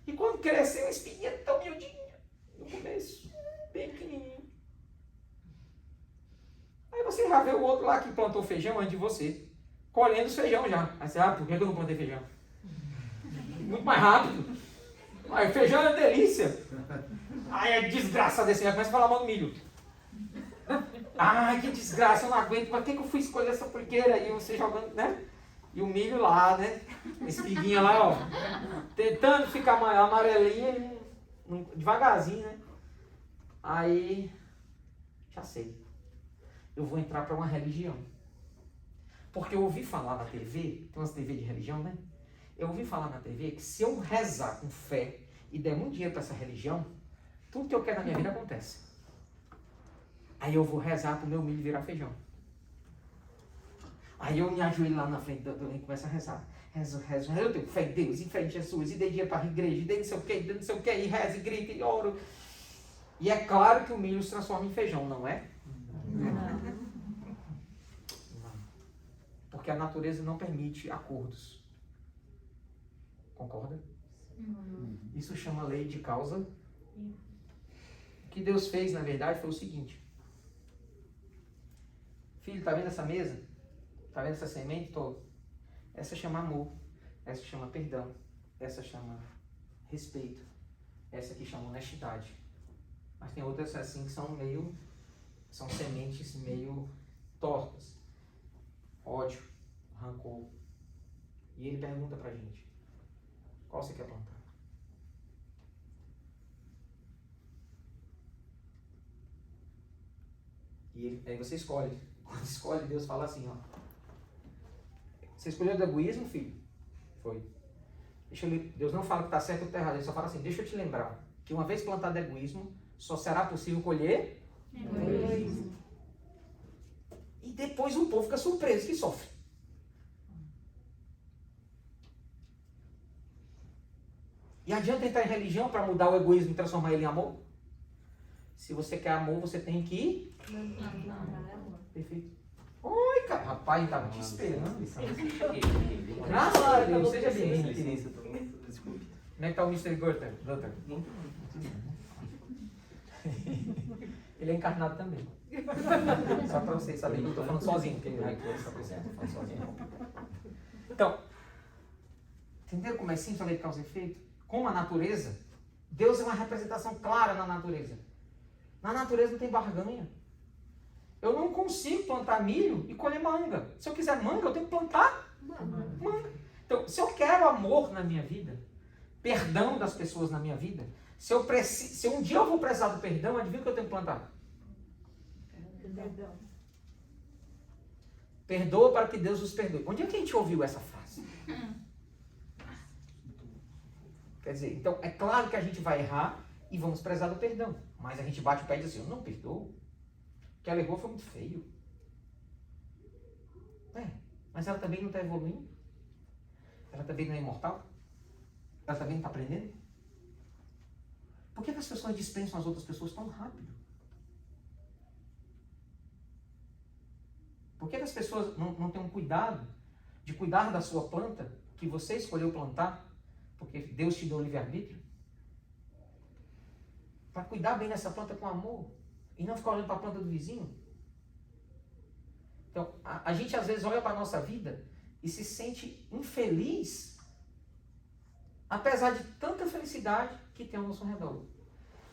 E quando cresceu, a espinha é tão miudinha no começo. Bem pequenininho. Aí você já vê o outro lá que plantou feijão antes de você, colhendo os feijão já. Aí você, por que eu não plantei feijão? Muito mais rápido. Aí feijão é uma delícia. Aí é desgraça desse, já começa a falar mal do milho. Ai, que desgraça, eu não aguento, mas por que eu fui escolher essa porqueira? E você jogando, né? E o milho lá, né? Espiguinha lá, ó. Tentando ficar amarelinha, devagarzinho, né? Aí, já sei. Eu vou entrar para uma religião. Porque eu ouvi falar na TV, tem umas TV de religião, né? Eu ouvi falar na TV que se eu rezar com fé e der muito dinheiro para essa religião, tudo que eu quero na minha vida acontece. Aí eu vou rezar para o meu milho virar feijão. Aí eu me ajoelho lá na frente do e começo a rezar. Rezo. Eu tenho fé em Deus, em fé em Jesus, e dei dinheiro para a igreja, e dei não sei o que, e rezo, e grito, e oro. E é claro que o milho se transforma em feijão, não é? Não. Porque a natureza não permite acordos. Concorda? Isso chama lei de causa. O que Deus fez, na verdade, foi o seguinte. Filho, tá vendo essa mesa? Tá vendo essa semente toda? Essa chama amor. Essa chama perdão. Essa chama respeito. Essa aqui chama honestidade. Mas tem outras assim que são sementes meio tortas. Ódio, rancor. E ele pergunta pra gente, qual você quer plantar? E aí você escolhe. Quando escolhe, Deus fala assim, ó. Você escolheu do egoísmo, filho? Foi. Deus não fala que está certo ou está errado, ele só fala assim, deixa eu te lembrar, que uma vez plantado egoísmo, só será possível colher egoísmo. E depois o povo fica surpreso que sofre. E adianta entrar em religião para mudar o egoísmo e transformar ele em amor? Se você quer amor, você tem que... Perfeito. Oi, cara. Rapaz, eu tava te esperando. Graças a Deus, seja bem-vindo, querido. Como é que tá o Mr. Gutter? Muito Ele é encarnado também. Só para vocês saberem que eu estou falando sozinho, porque ele está presente, eu falo sozinho. Então, entenderam como é simples a lei de causa e efeito? Como a natureza, Deus é uma representação clara na natureza. Na natureza não tem barganha. Eu não consigo plantar milho e colher manga. Se eu quiser manga, eu tenho que plantar manga. Então, se eu quero amor na minha vida, perdão das pessoas na minha vida, se um dia eu vou precisar do perdão, adivinha o que eu tenho que plantar? Perdão. Perdoa para que Deus os perdoe. Onde é que a gente ouviu essa frase? Quer dizer, então é claro que a gente vai errar e vamos prezar do perdão. Mas a gente bate o pé e diz assim, eu não perdoo. O que ela errou foi muito feio. Mas ela também não está evoluindo? Ela também não é imortal? Ela também não está aprendendo? Por que as pessoas dispensam as outras pessoas tão rápido? Por que as pessoas não têm um cuidado de cuidar da sua planta que você escolheu plantar? Porque Deus te deu o livre-arbítrio? Para cuidar bem dessa planta com amor e não ficar olhando para a planta do vizinho? Então, a gente às vezes olha para a nossa vida e se sente infeliz, apesar de tanta felicidade que tem ao nosso redor.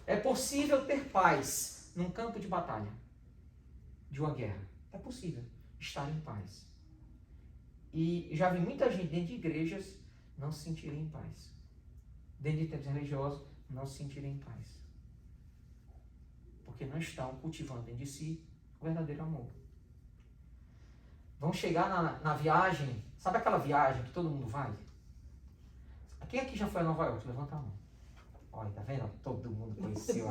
É possível ter paz num campo de batalha, de uma guerra. É possível estar em paz. E já vi muita gente dentro de igrejas não se sentirem em paz. Dentro de tempos religiosos, não se sentirem em paz. Porque não estão cultivando dentro de si o verdadeiro amor. Vão chegar na viagem, sabe aquela viagem que todo mundo vai? Quem aqui já foi a Nova York? Levanta a mão. Olha, tá vendo? Todo mundo conheceu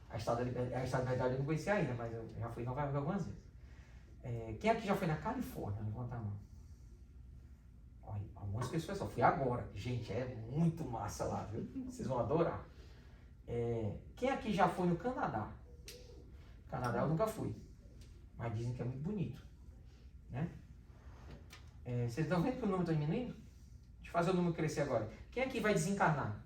a Estátua da Liberdade. Eu não conhecia ainda, mas eu já fui em Nova York algumas vezes. Quem aqui já foi na Califórnia? Levanta a mão. Olha, algumas pessoas só fui agora. Gente, é muito massa lá, viu? Vocês vão adorar. Quem aqui já foi no Canadá? Canadá eu nunca fui, mas dizem que é muito bonito, né? Vocês estão vendo que o número está diminuindo? Deixa eu fazer o número crescer agora. Quem aqui vai desencarnar?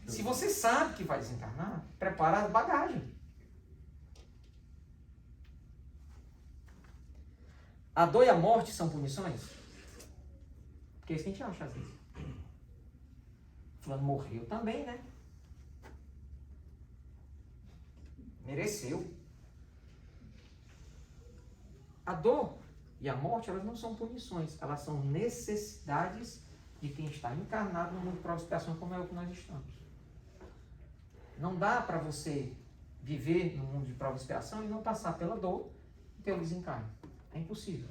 Se você sabe que vai desencarnar, prepara a bagagem. A dor e a morte são punições? Porque é isso que a gente acha às vezes. Fulano morreu também, né? Mereceu. A dor e a morte, elas não são punições, elas são necessidades de quem está encarnado no mundo de prova e expiação como é o que nós estamos. Não dá para você viver no mundo de prova e expiação e não passar pela dor e ter o desencarne. É impossível.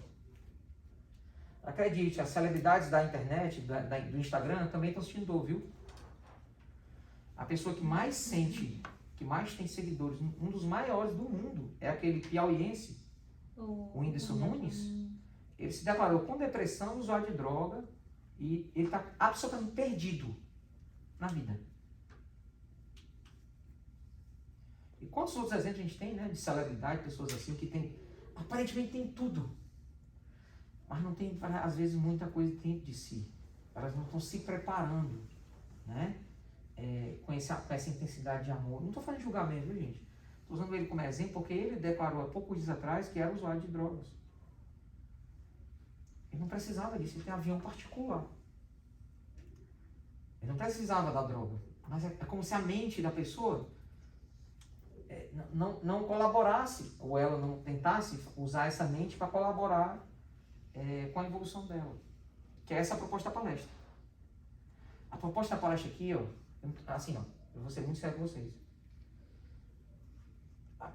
Acredite, as celebridades da internet, do Instagram, também estão sentindo dor, viu? A pessoa que mais sente, que mais tem seguidores, um dos maiores do mundo, é aquele piauiense, o Whindersson Nunes. Ele se declarou com depressão, usuário de droga, e ele está absolutamente perdido na vida. E quantos outros exemplos a gente tem, né, de celebridade, pessoas assim, que aparentemente tem tudo, mas não tem, às vezes, muita coisa dentro de si. Elas não estão se preparando, né, com essa intensidade de amor. Não estou falando de julgamento, viu, gente? Estou usando ele como exemplo porque ele declarou há poucos dias atrás que era usuário de drogas. Ele não precisava disso, ele tem avião particular. Ele não precisava da droga. Mas é como se a mente da pessoa não colaborasse, ou ela não tentasse usar essa mente para colaborar com a evolução dela. Que é essa a proposta da palestra. A proposta da palestra aqui, ó, assim, ó, eu vou ser muito sério com vocês.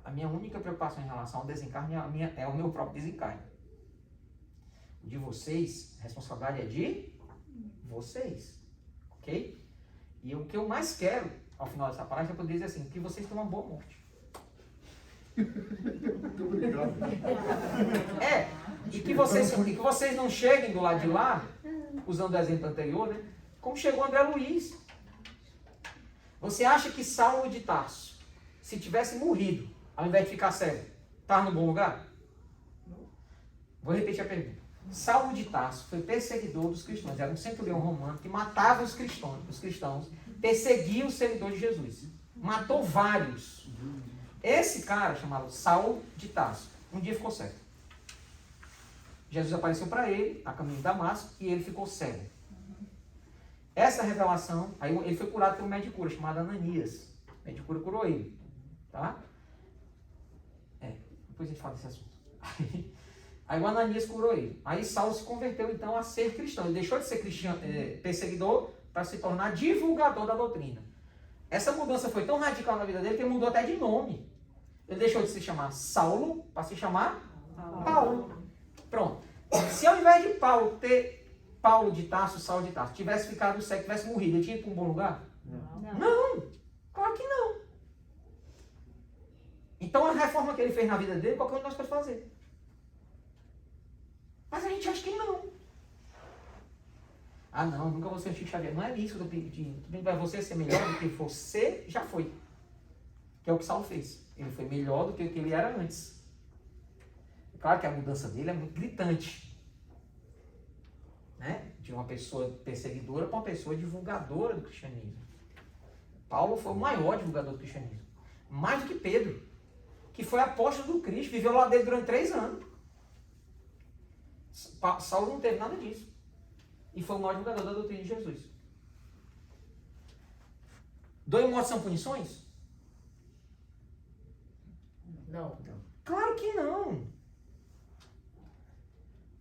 A minha única preocupação em relação ao desencarne é o meu próprio desencarne. O de vocês, a responsabilidade é de vocês. Ok? E o que eu mais quero, ao final dessa palestra, é poder dizer assim, que vocês tenham uma boa morte. Muito obrigado. E que vocês não cheguem do lado de lá usando o exemplo anterior, né? Como chegou André Luiz. Você acha que Saulo de Tarso, se tivesse morrido, ao invés de ficar cego, estava no bom lugar? Vou repetir a pergunta. Saulo de Tarso foi perseguidor dos cristãos. Era um centurião romano que matava os cristãos, perseguia os seguidores de Jesus. Matou vários. Esse cara, chamado Saulo de Tarso, um dia ficou cego. Jesus apareceu para ele, a caminho de Damasco, e ele ficou cego. Essa revelação, aí ele foi curado por um médico de cura chamado Ananias. O médico de cura curou ele. Tá? Depois a gente fala desse assunto. Aí o Ananias curou ele. Aí Saulo se converteu então a ser cristão. Ele deixou de ser perseguidor para se tornar divulgador da doutrina. Essa mudança foi tão radical na vida dele que ele mudou até de nome. Ele deixou de se chamar Saulo para se chamar Paulo. Pronto. Se ao invés de Paulo ter Paulo de Tarso, Saulo de Tarso, tivesse ficado cego, tivesse morrido, ele tinha ido para um bom lugar? Não. Claro que não. Então a reforma que ele fez na vida dele, qualquer um de nós pode fazer. Mas a gente acha que não. Ah não, nunca vou ser um Chico Xavier. Não é isso que eu estou pedindo. Tudo bem, vai você ser melhor do que você já foi. Que é o que Saulo fez. Ele foi melhor do que o que ele era antes. Claro que a mudança dele é muito gritante. Né? De uma pessoa perseguidora para uma pessoa divulgadora do cristianismo. Paulo foi o maior divulgador do cristianismo. Mais do que Pedro, que foi apóstolo do Cristo, viveu lá dele durante 3 anos. Saulo não teve nada disso. E foi o maior divulgador da doutrina de Jesus. Dor e morte são punições? Não. Claro que não.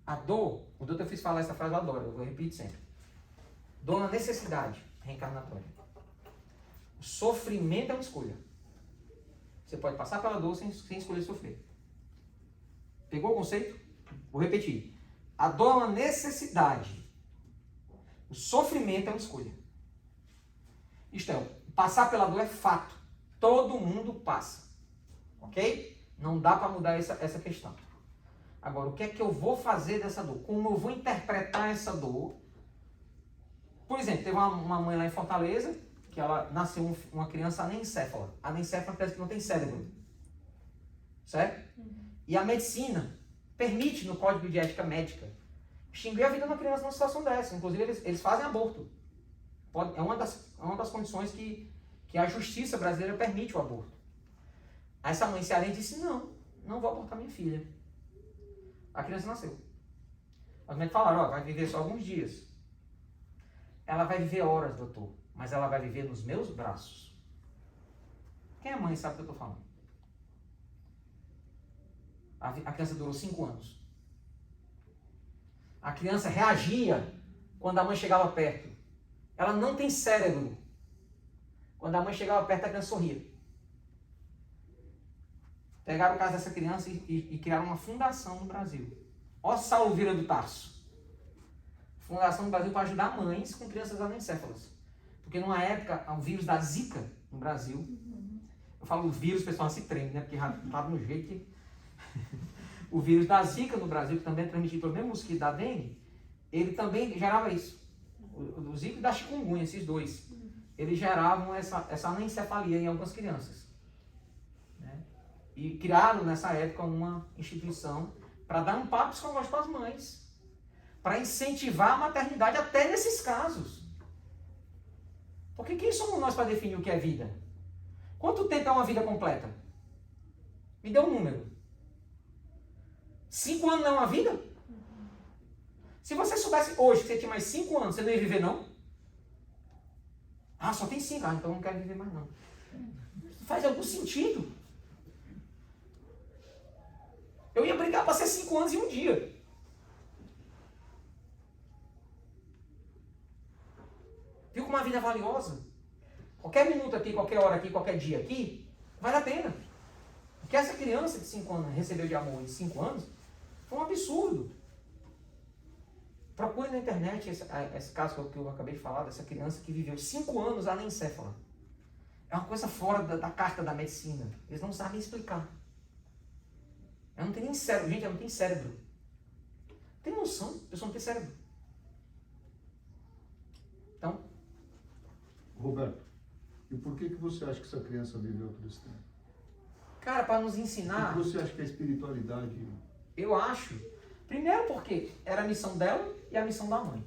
A dor, o doutor fez falar essa frase, eu adoro, eu vou repetir sempre. Dor na necessidade reencarnatória. O sofrimento é uma escolha. Você pode passar pela dor sem escolher sofrer. Pegou o conceito? Vou repetir. A dor é uma necessidade. O sofrimento é uma escolha. Isto é, passar pela dor é fato. Todo mundo passa. Ok? Não dá para mudar essa questão. Agora, o que é que eu vou fazer dessa dor? Como eu vou interpretar essa dor? Por exemplo, teve uma mãe lá em Fortaleza, que ela nasceu uma criança anencéfala. Anencéfala é uma criança que não tem cérebro. Certo? E a medicina permite, no Código de Ética Médica, extinguir a vida de uma criança numa situação dessa. Inclusive, eles fazem aborto. É uma das condições que a justiça brasileira permite o aborto. Aí essa mãe cearense disse, não vou abortar minha filha. A criança nasceu. Os médicos falaram, vai viver só alguns dias. Ela vai viver horas, doutor, mas ela vai viver nos meus braços. Quem é mãe sabe o que eu estou falando. A criança durou 5 anos. A criança reagia quando a mãe chegava perto. Ela não tem cérebro. Quando a mãe chegava perto, a criança sorria. Pegaram o caso dessa criança e criaram uma fundação no Brasil. Ó Saulo Vieira do Tarso. Fundação no Brasil para ajudar mães com crianças anencéfalas. Porque numa época, o vírus da Zika no Brasil, eu falo vírus, o pessoal se treme, né? Porque já estava no jeito que... O vírus da Zika no Brasil, que também é transmitido pelo mesmo mosquito da dengue, ele também gerava isso. O Zika e da chikungunya, esses dois. Eles geravam essa anencefalia em algumas crianças. Né? E criaram nessa época uma instituição para dar um papo psicológico para as mães. Para incentivar a maternidade até nesses casos. Porque quem somos nós para definir o que é vida? Quanto tempo é uma vida completa? Me dê um número. 5 anos não é uma vida? Se você soubesse hoje que você tinha mais 5 anos, você não ia viver não? Ah, só tem 5. Ah, então eu não quero viver mais não. Faz algum sentido. Eu ia brigar para ser 5 anos e um dia. Viu como a vida é valiosa? Qualquer minuto aqui, qualquer hora aqui, qualquer dia aqui, vale a pena. O que essa criança de 5 anos recebeu de amor em 5 anos foi um absurdo. Procure na internet esse caso que eu acabei de falar, dessa criança que viveu 5 anos anencéfala. É uma coisa fora da carta da medicina. Eles não sabem explicar. Ela não tem nem cérebro. Gente, ela não tem cérebro. Tem noção? A pessoa não tem cérebro. Então, Roberto, e por que você acha que essa criança viveu todo esse tempo? cara, para nos O ensinar, que você acha que a espiritualidade... eu acho, primeiro porque era a missão dela e a missão da mãe.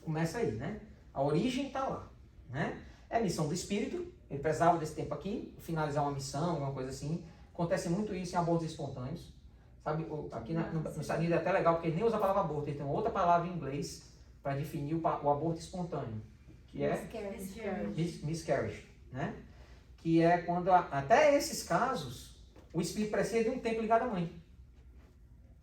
Começa aí, né? A origem está lá, né? É a missão do espírito, ele precisava desse tempo aqui, finalizar uma missão, alguma coisa assim. Acontece muito isso em abortos espontâneos. Sabe, aqui nos Estados Unidos é até legal, porque ele nem usa a palavra aborto, ele tem outra palavra em inglês para definir o aborto espontâneo, que é miscarriage, né? Que é quando, até esses casos, o espírito precisa de um tempo ligado à mãe.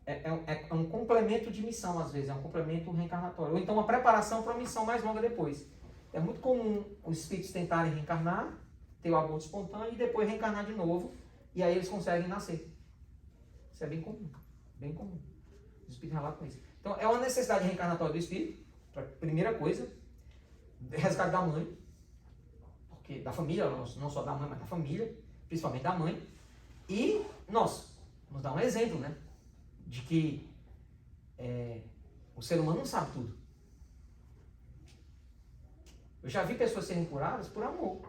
É um complemento de missão, às vezes, é um complemento reencarnatório. Ou então uma preparação para uma missão mais longa depois. É muito comum os espíritos tentarem reencarnar, ter o aborto espontâneo e depois reencarnar de novo, e aí eles conseguem nascer. Isso é bem comum, bem comum. Os espíritos relatam isso. Então, é uma necessidade reencarnatória do espírito, primeira coisa, resgate da mãe, porque da família, não só da mãe, mas da família, principalmente da mãe, e nós, vamos dar um exemplo, né, de que o ser humano não sabe tudo. Eu já vi pessoas serem curadas por amor.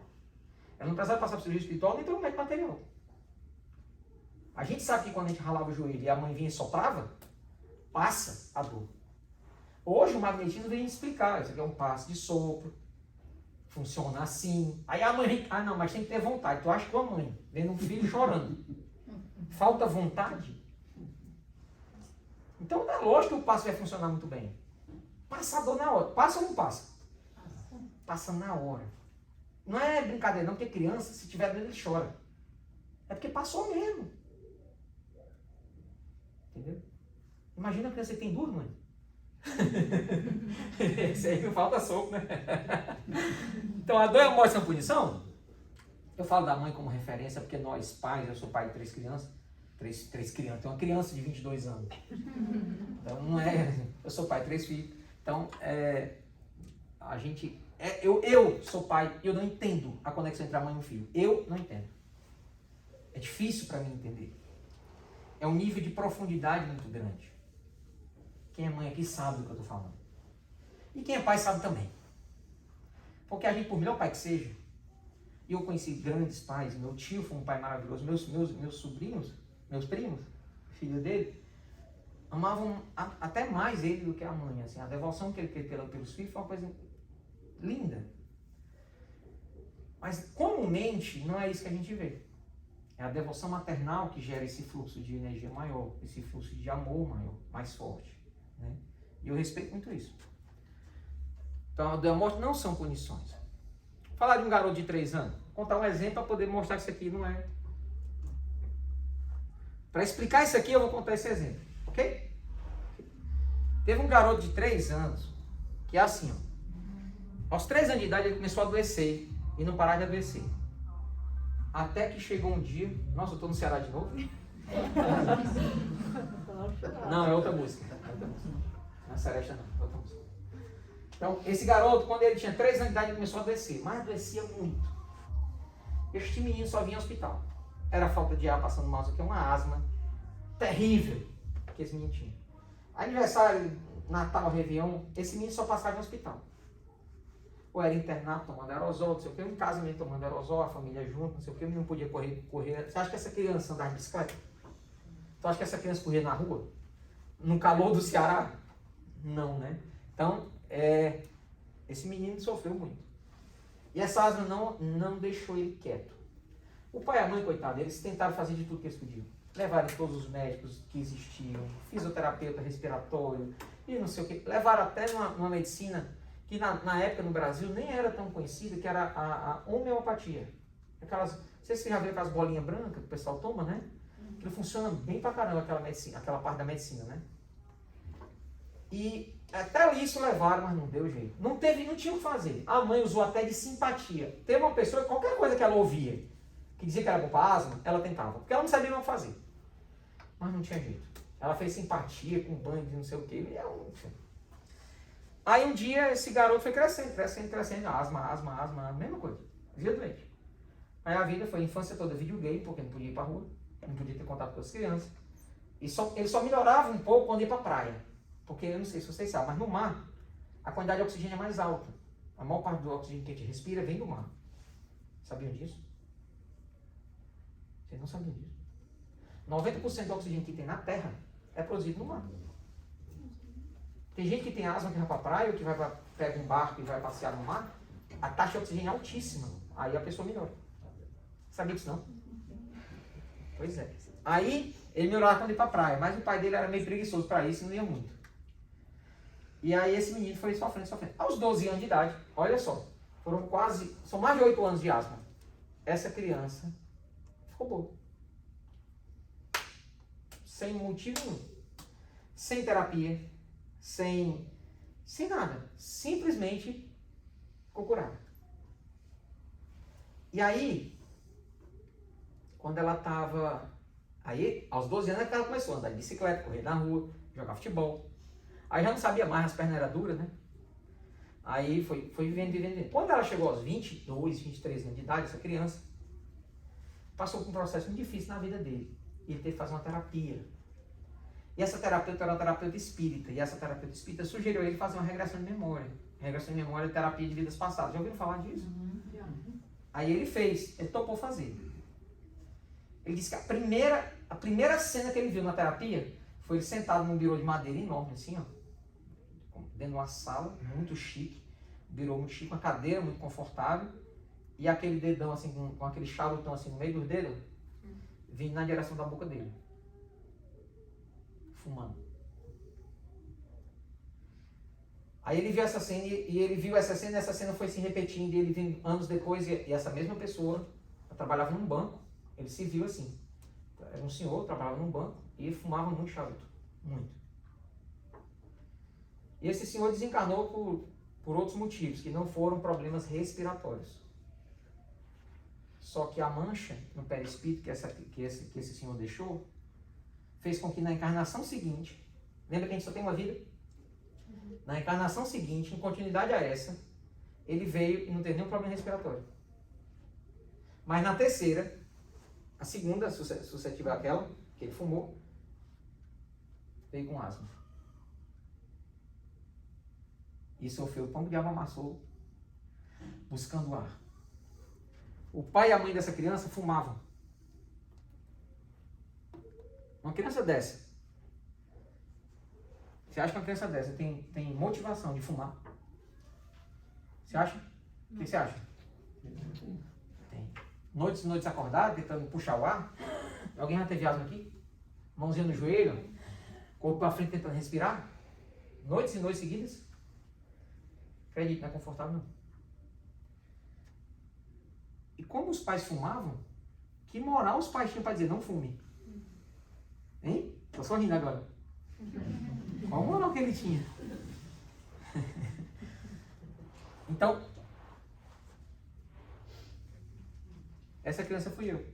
Ela não precisava passar por cirurgia espiritual nem pelo médico material. A gente sabe que quando a gente ralava o joelho e a mãe vinha e soprava, passa a dor. Hoje o magnetismo vem explicar, isso aqui é um passe de sopro, funciona assim. Aí a mãe, não, mas tem que ter vontade. Tu acha que a mãe, vendo um filho chorando, falta vontade? Então é lógico que o passe vai funcionar muito bem. Passa a dor na hora. Passa ou não passa? Passa na hora. Não é brincadeira não, porque criança, se tiver dor, ele chora. É porque passou mesmo. Entendeu? Imagina a criança que tem duas mães. Esse aí não falta soco, né? Então a dor é a morte sem punição? Eu falo da mãe como referência porque nós pais, eu sou pai de 3 crianças, três crianças, tem uma criança de 22 anos. Então não é, eu sou pai de 3 filhos. Então a gente, eu sou pai, eu não entendo a conexão entre a mãe e o filho. Eu não entendo. É difícil para mim entender. É um nível de profundidade muito grande. Quem é mãe aqui sabe do que eu estou falando. E quem é pai sabe também. Porque a gente, por melhor pai que seja, e eu conheci grandes pais, meu tio foi um pai maravilhoso, meus sobrinhos, meus primos, filho dele, amavam até mais ele do que a mãe. Assim, a devoção que ele teve pelos filhos foi uma coisa linda. Mas comumente não é isso que a gente vê. É a devoção maternal que gera esse fluxo de energia maior, esse fluxo de amor maior, mais forte. Né? E eu respeito muito isso. Então, a dor e a morte não são punições. Falar de um garoto de 3 anos, vou contar um exemplo para poder mostrar que isso aqui não é. Para explicar isso aqui, eu vou contar esse exemplo, ok? Teve um garoto de 3 anos que é assim, ó. Aos 3 anos de idade ele começou a adoecer e não parar de adoecer. Até que chegou um dia, nossa, eu estou no Ceará de novo? Não, é outra música. Não é Seresta não, é outra música. Então, esse garoto, quando ele tinha 3 anos de idade, ele começou a adoecer, mas adoecia muito. Este menino só vinha ao hospital. Era falta de ar passando mal, isso aqui é uma asma terrível que esse menino tinha. Aniversário, Natal, Réveillon, esse menino só passava no hospital. Ou era internado tomando aerosol, não sei o que, em casa mesmo tomando aerosol, a família junto, não sei o que, o menino podia correr. Você acha que essa criança andava de bicicleta? Você acha que essa criança corria na rua? No calor do Ceará? Não, né? Então, esse menino sofreu muito. E essa asma não deixou ele quieto. O pai e a mãe, coitado, eles tentaram fazer de tudo que eles podiam. Levaram todos os médicos que existiam, fisioterapeuta respiratório e não sei o que. Levaram até numa medicina que na época no Brasil nem era tão conhecida, que era a homeopatia. Aquelas, não sei se você já viu aquelas bolinhas brancas que o pessoal toma, né? Que funciona bem pra caramba aquela parte da medicina, né? E até isso levaram, mas não deu jeito. Não tinha o que fazer. A mãe usou até de simpatia. Teve uma pessoa, qualquer coisa que ela ouvia, que dizia que era bom para asma, ela tentava. Porque ela não sabia o que fazer. Mas não tinha jeito. Ela fez simpatia com banho de não sei o quê. Aí um dia esse garoto foi crescendo. Asma, mesma coisa. Via doente. Aí a vida foi a infância toda videogame, porque não podia ir pra rua, não podia ter contato com as crianças. E ele só melhorava um pouco quando ia pra praia. Porque eu não sei se vocês sabem, mas no mar a quantidade de oxigênio é mais alta. A maior parte do oxigênio que a gente respira vem do mar. Sabiam disso? Vocês não sabiam disso? 90% do oxigênio que tem na Terra é produzido no mar. Tem gente que tem asma que vai para a praia, ou que pega um barco e vai passear no mar, a taxa de oxigênio é altíssima. Aí a pessoa melhora. Sabia disso não? Pois é. Aí ele melhorava quando ia para a praia, mas o pai dele era meio preguiçoso para isso e não ia muito. E aí esse menino foi sofrendo. Aos 12 anos de idade, olha só, são mais de 8 anos de asma. Essa criança ficou boa. Sem motivo nenhum. Sem terapia, sem nada. Simplesmente ficou curada. E aí, quando ela estava... Aí, aos 12 anos, é que ela começou a andar de bicicleta, correr na rua, jogar futebol. Aí já não sabia mais, as pernas eram duras, né? Aí foi vivendo. Quando ela chegou aos 22, 23 anos de idade, essa criança passou por um processo muito difícil na vida dele. E ele teve que fazer uma terapia. E essa terapeuta era uma terapeuta espírita. E essa terapeuta espírita sugeriu a ele fazer uma regressão de memória. Regressão de memória é terapia de vidas passadas. Já ouviram falar disso? Aí ele fez, ele topou fazer. Ele disse que a primeira cena que ele viu na terapia foi ele sentado num birô de madeira enorme, assim, ó, dentro de uma sala muito chique, birô muito chique, uma cadeira muito confortável, e aquele dedão, assim, com aquele charutão assim no meio dos dedos, vindo na direção da boca dele, fumando. Aí ele viu essa cena, e ele viu essa cena foi se repetindo, e ele viu anos depois, e essa mesma pessoa trabalhava num banco, ele se viu assim, era um senhor, trabalhava num banco, e ele fumava muito charuto, muito. E esse senhor desencarnou por outros motivos, que não foram problemas respiratórios. Só que a mancha no perispírito que esse senhor deixou, fez com que na encarnação seguinte, lembra que a gente só tem uma vida? Na encarnação seguinte, em continuidade a essa, ele veio e não teve nenhum problema respiratório. Mas na terceira, a segunda, suscetível àquela, que ele fumou, veio com asma. E sofreu o pão que o diabo amassou, buscando ar. O pai e a mãe dessa criança fumavam. Uma criança dessa, você acha que uma criança dessa tem motivação de fumar? Você acha? O que você acha? Tem. Noites e noites acordado, tentando puxar o ar. Alguém já teve asma aqui? Mãozinha no joelho, corpo para frente tentando respirar. Noites e noites seguidas. Acredite, não é confortável não. E como os pais fumavam, que moral os pais tinham para dizer não fume? Hein? Tô sorrindo agora. Qual moral que ele tinha? Então, essa criança fui eu.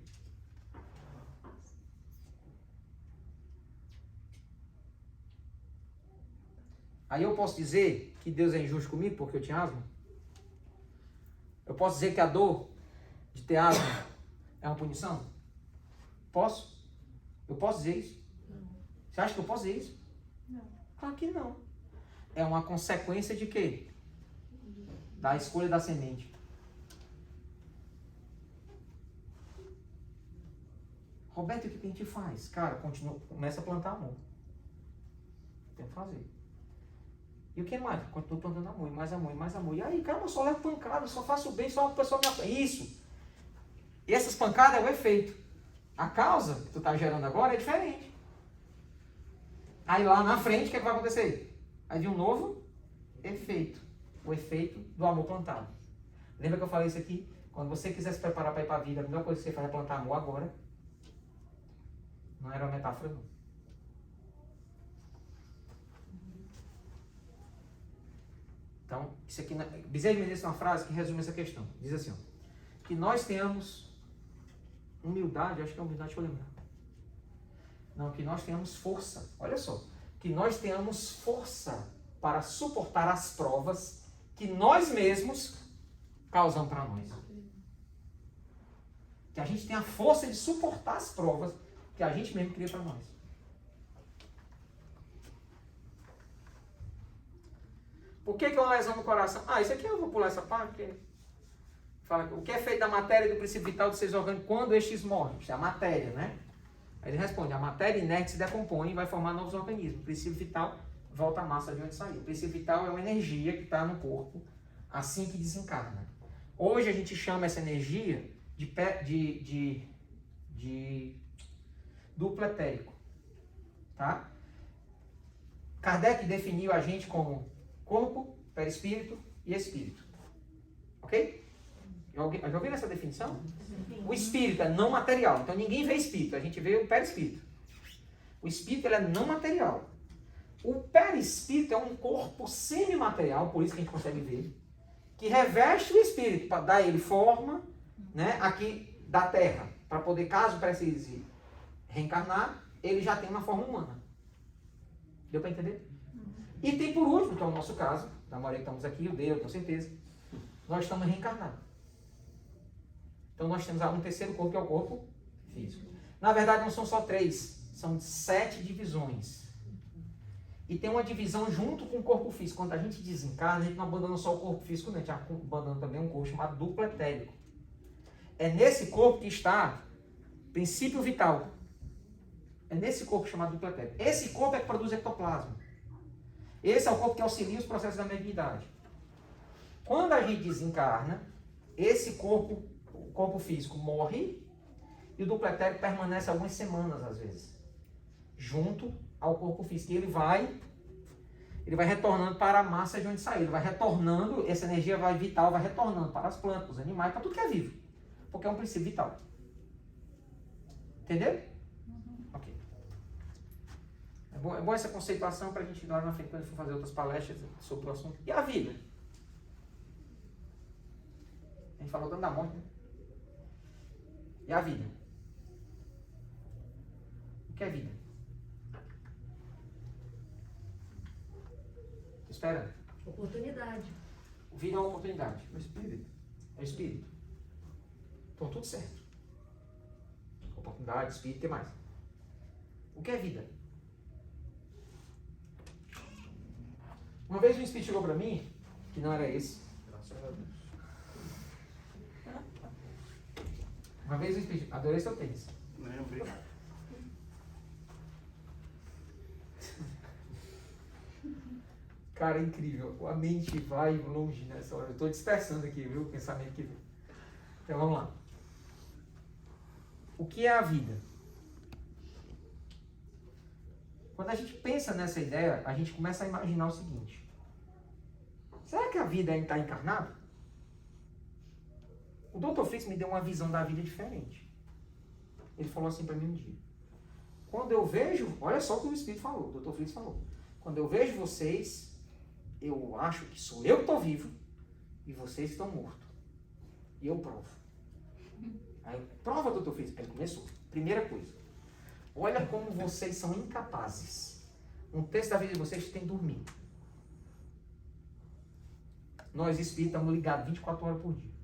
Aí eu posso dizer que Deus é injusto comigo porque eu tinha asma? Eu posso dizer que a dor de ter asma é uma punição? Posso? Eu posso dizer isso? Não. Você acha que eu posso dizer isso? Não. Claro que não. É uma consequência de quê? Da escolha da semente. Roberto, o que a gente faz? Cara, começa a plantar amor. Tem que fazer. E o que mais? Continuo plantando amor, e mais amor, e mais amor. E aí, cara, eu só levo pancada, eu só faço bem, só a pessoa me apoia. Isso. E essas pancadas é o efeito. A causa que tu tá gerando agora é diferente. Aí lá na frente, o que vai acontecer? Aí vem um novo efeito. O efeito do amor plantado. Lembra que eu falei isso aqui? Quando você quiser se preparar para ir para a vida, a melhor coisa que você faz é plantar amor agora. Não era uma metáfora, não. Então, isso aqui, Bezerra de Menezes tem uma frase que resume essa questão. Diz assim, ó, que nós tenhamos humildade, acho que é humildade, deixa eu lembrar. Não, que nós tenhamos força, olha só, que nós tenhamos força para suportar as provas que nós mesmos causamos para nós. Que a gente tenha a força de suportar as provas que a gente mesmo cria para nós. Por que é uma lesão no coração? Ah, isso aqui eu vou pular essa parte. Porque... Fala, o que é feito da matéria e do princípio vital dos seres orgânicos quando estes morrem? Isso é a matéria, né? Aí ele responde, a matéria inerte se decompõe e vai formar novos organismos. O princípio vital volta à massa de onde saiu. O princípio vital é uma energia que está no corpo assim que desencarna. Hoje a gente chama essa energia de duplo etérico. Tá? Kardec definiu a gente como corpo, perispírito e espírito. Ok? Já ouviram essa definição? O espírito é não material. Então ninguém vê espírito, a gente vê o perispírito. O espírito ele é não material. O perispírito é um corpo semimaterial, por isso que a gente consegue ver, que reveste o espírito para dar a ele forma, né, aqui da terra, para poder, caso precise reencarnar, ele já tem uma forma humana. Deu para entender? E tem por último, que é o nosso caso, da maioria que estamos aqui, o dele, eu tenho certeza, nós estamos reencarnados. Então nós temos um terceiro corpo, que é o corpo físico. Na verdade não são só 3, são 7 divisões. E tem uma divisão junto com o corpo físico. Quando a gente desencarna, a gente não abandona só o corpo físico, não. A gente abandona também um corpo chamado duplo etérico. É nesse corpo que está princípio vital. É nesse corpo chamado duplo etérico. Esse corpo é que produz ectoplasma. Esse é o corpo que auxilia os processos da mediunidade. Quando a gente desencarna, esse corpo, o corpo físico, morre e o duplo etérico permanece algumas semanas, às vezes, junto ao corpo físico. E ele vai retornando para a massa de onde saiu. Ele vai retornando, essa energia vital vai retornando para as plantas, os animais, para tudo que é vivo. Porque é um princípio vital. Entendeu? Ok. É bom essa conceituação para a gente lá na frente, quando for fazer outras palestras sobre o assunto. E a vida? A gente falou tanto da morte, né? E a vida? O que é vida? Estou esperando. Oportunidade. Vida é uma oportunidade. O espírito. É o espírito. Então tudo certo. Oportunidade, espírito, o que mais? O que é vida? Uma vez um espírito chegou para mim, que não era esse. Graças a Deus. Uma vez um espírito, adorei seu tênis. Não, obrigado. Cara, é incrível. A mente vai longe nessa hora. Eu estou dispersando aqui, viu? O pensamento que vem. Então vamos lá. O que é a vida? Quando a gente pensa nessa ideia, a gente começa a imaginar o seguinte. Será que a vida ainda está encarnada? O Dr. Fritz me deu uma visão da vida diferente. Ele falou assim para mim um dia. Quando eu vejo, olha só o que o Espírito falou, o Dr. Fritz falou. Quando eu vejo vocês, eu acho que sou eu que estou vivo e vocês estão mortos. E eu provo. Aí, prova, Dr. Fritz. Ele começou. Primeira coisa. Olha como vocês são incapazes. Um terço da vida de vocês tem que dormir. Nós, espíritos, estamos ligados 24 horas por dia.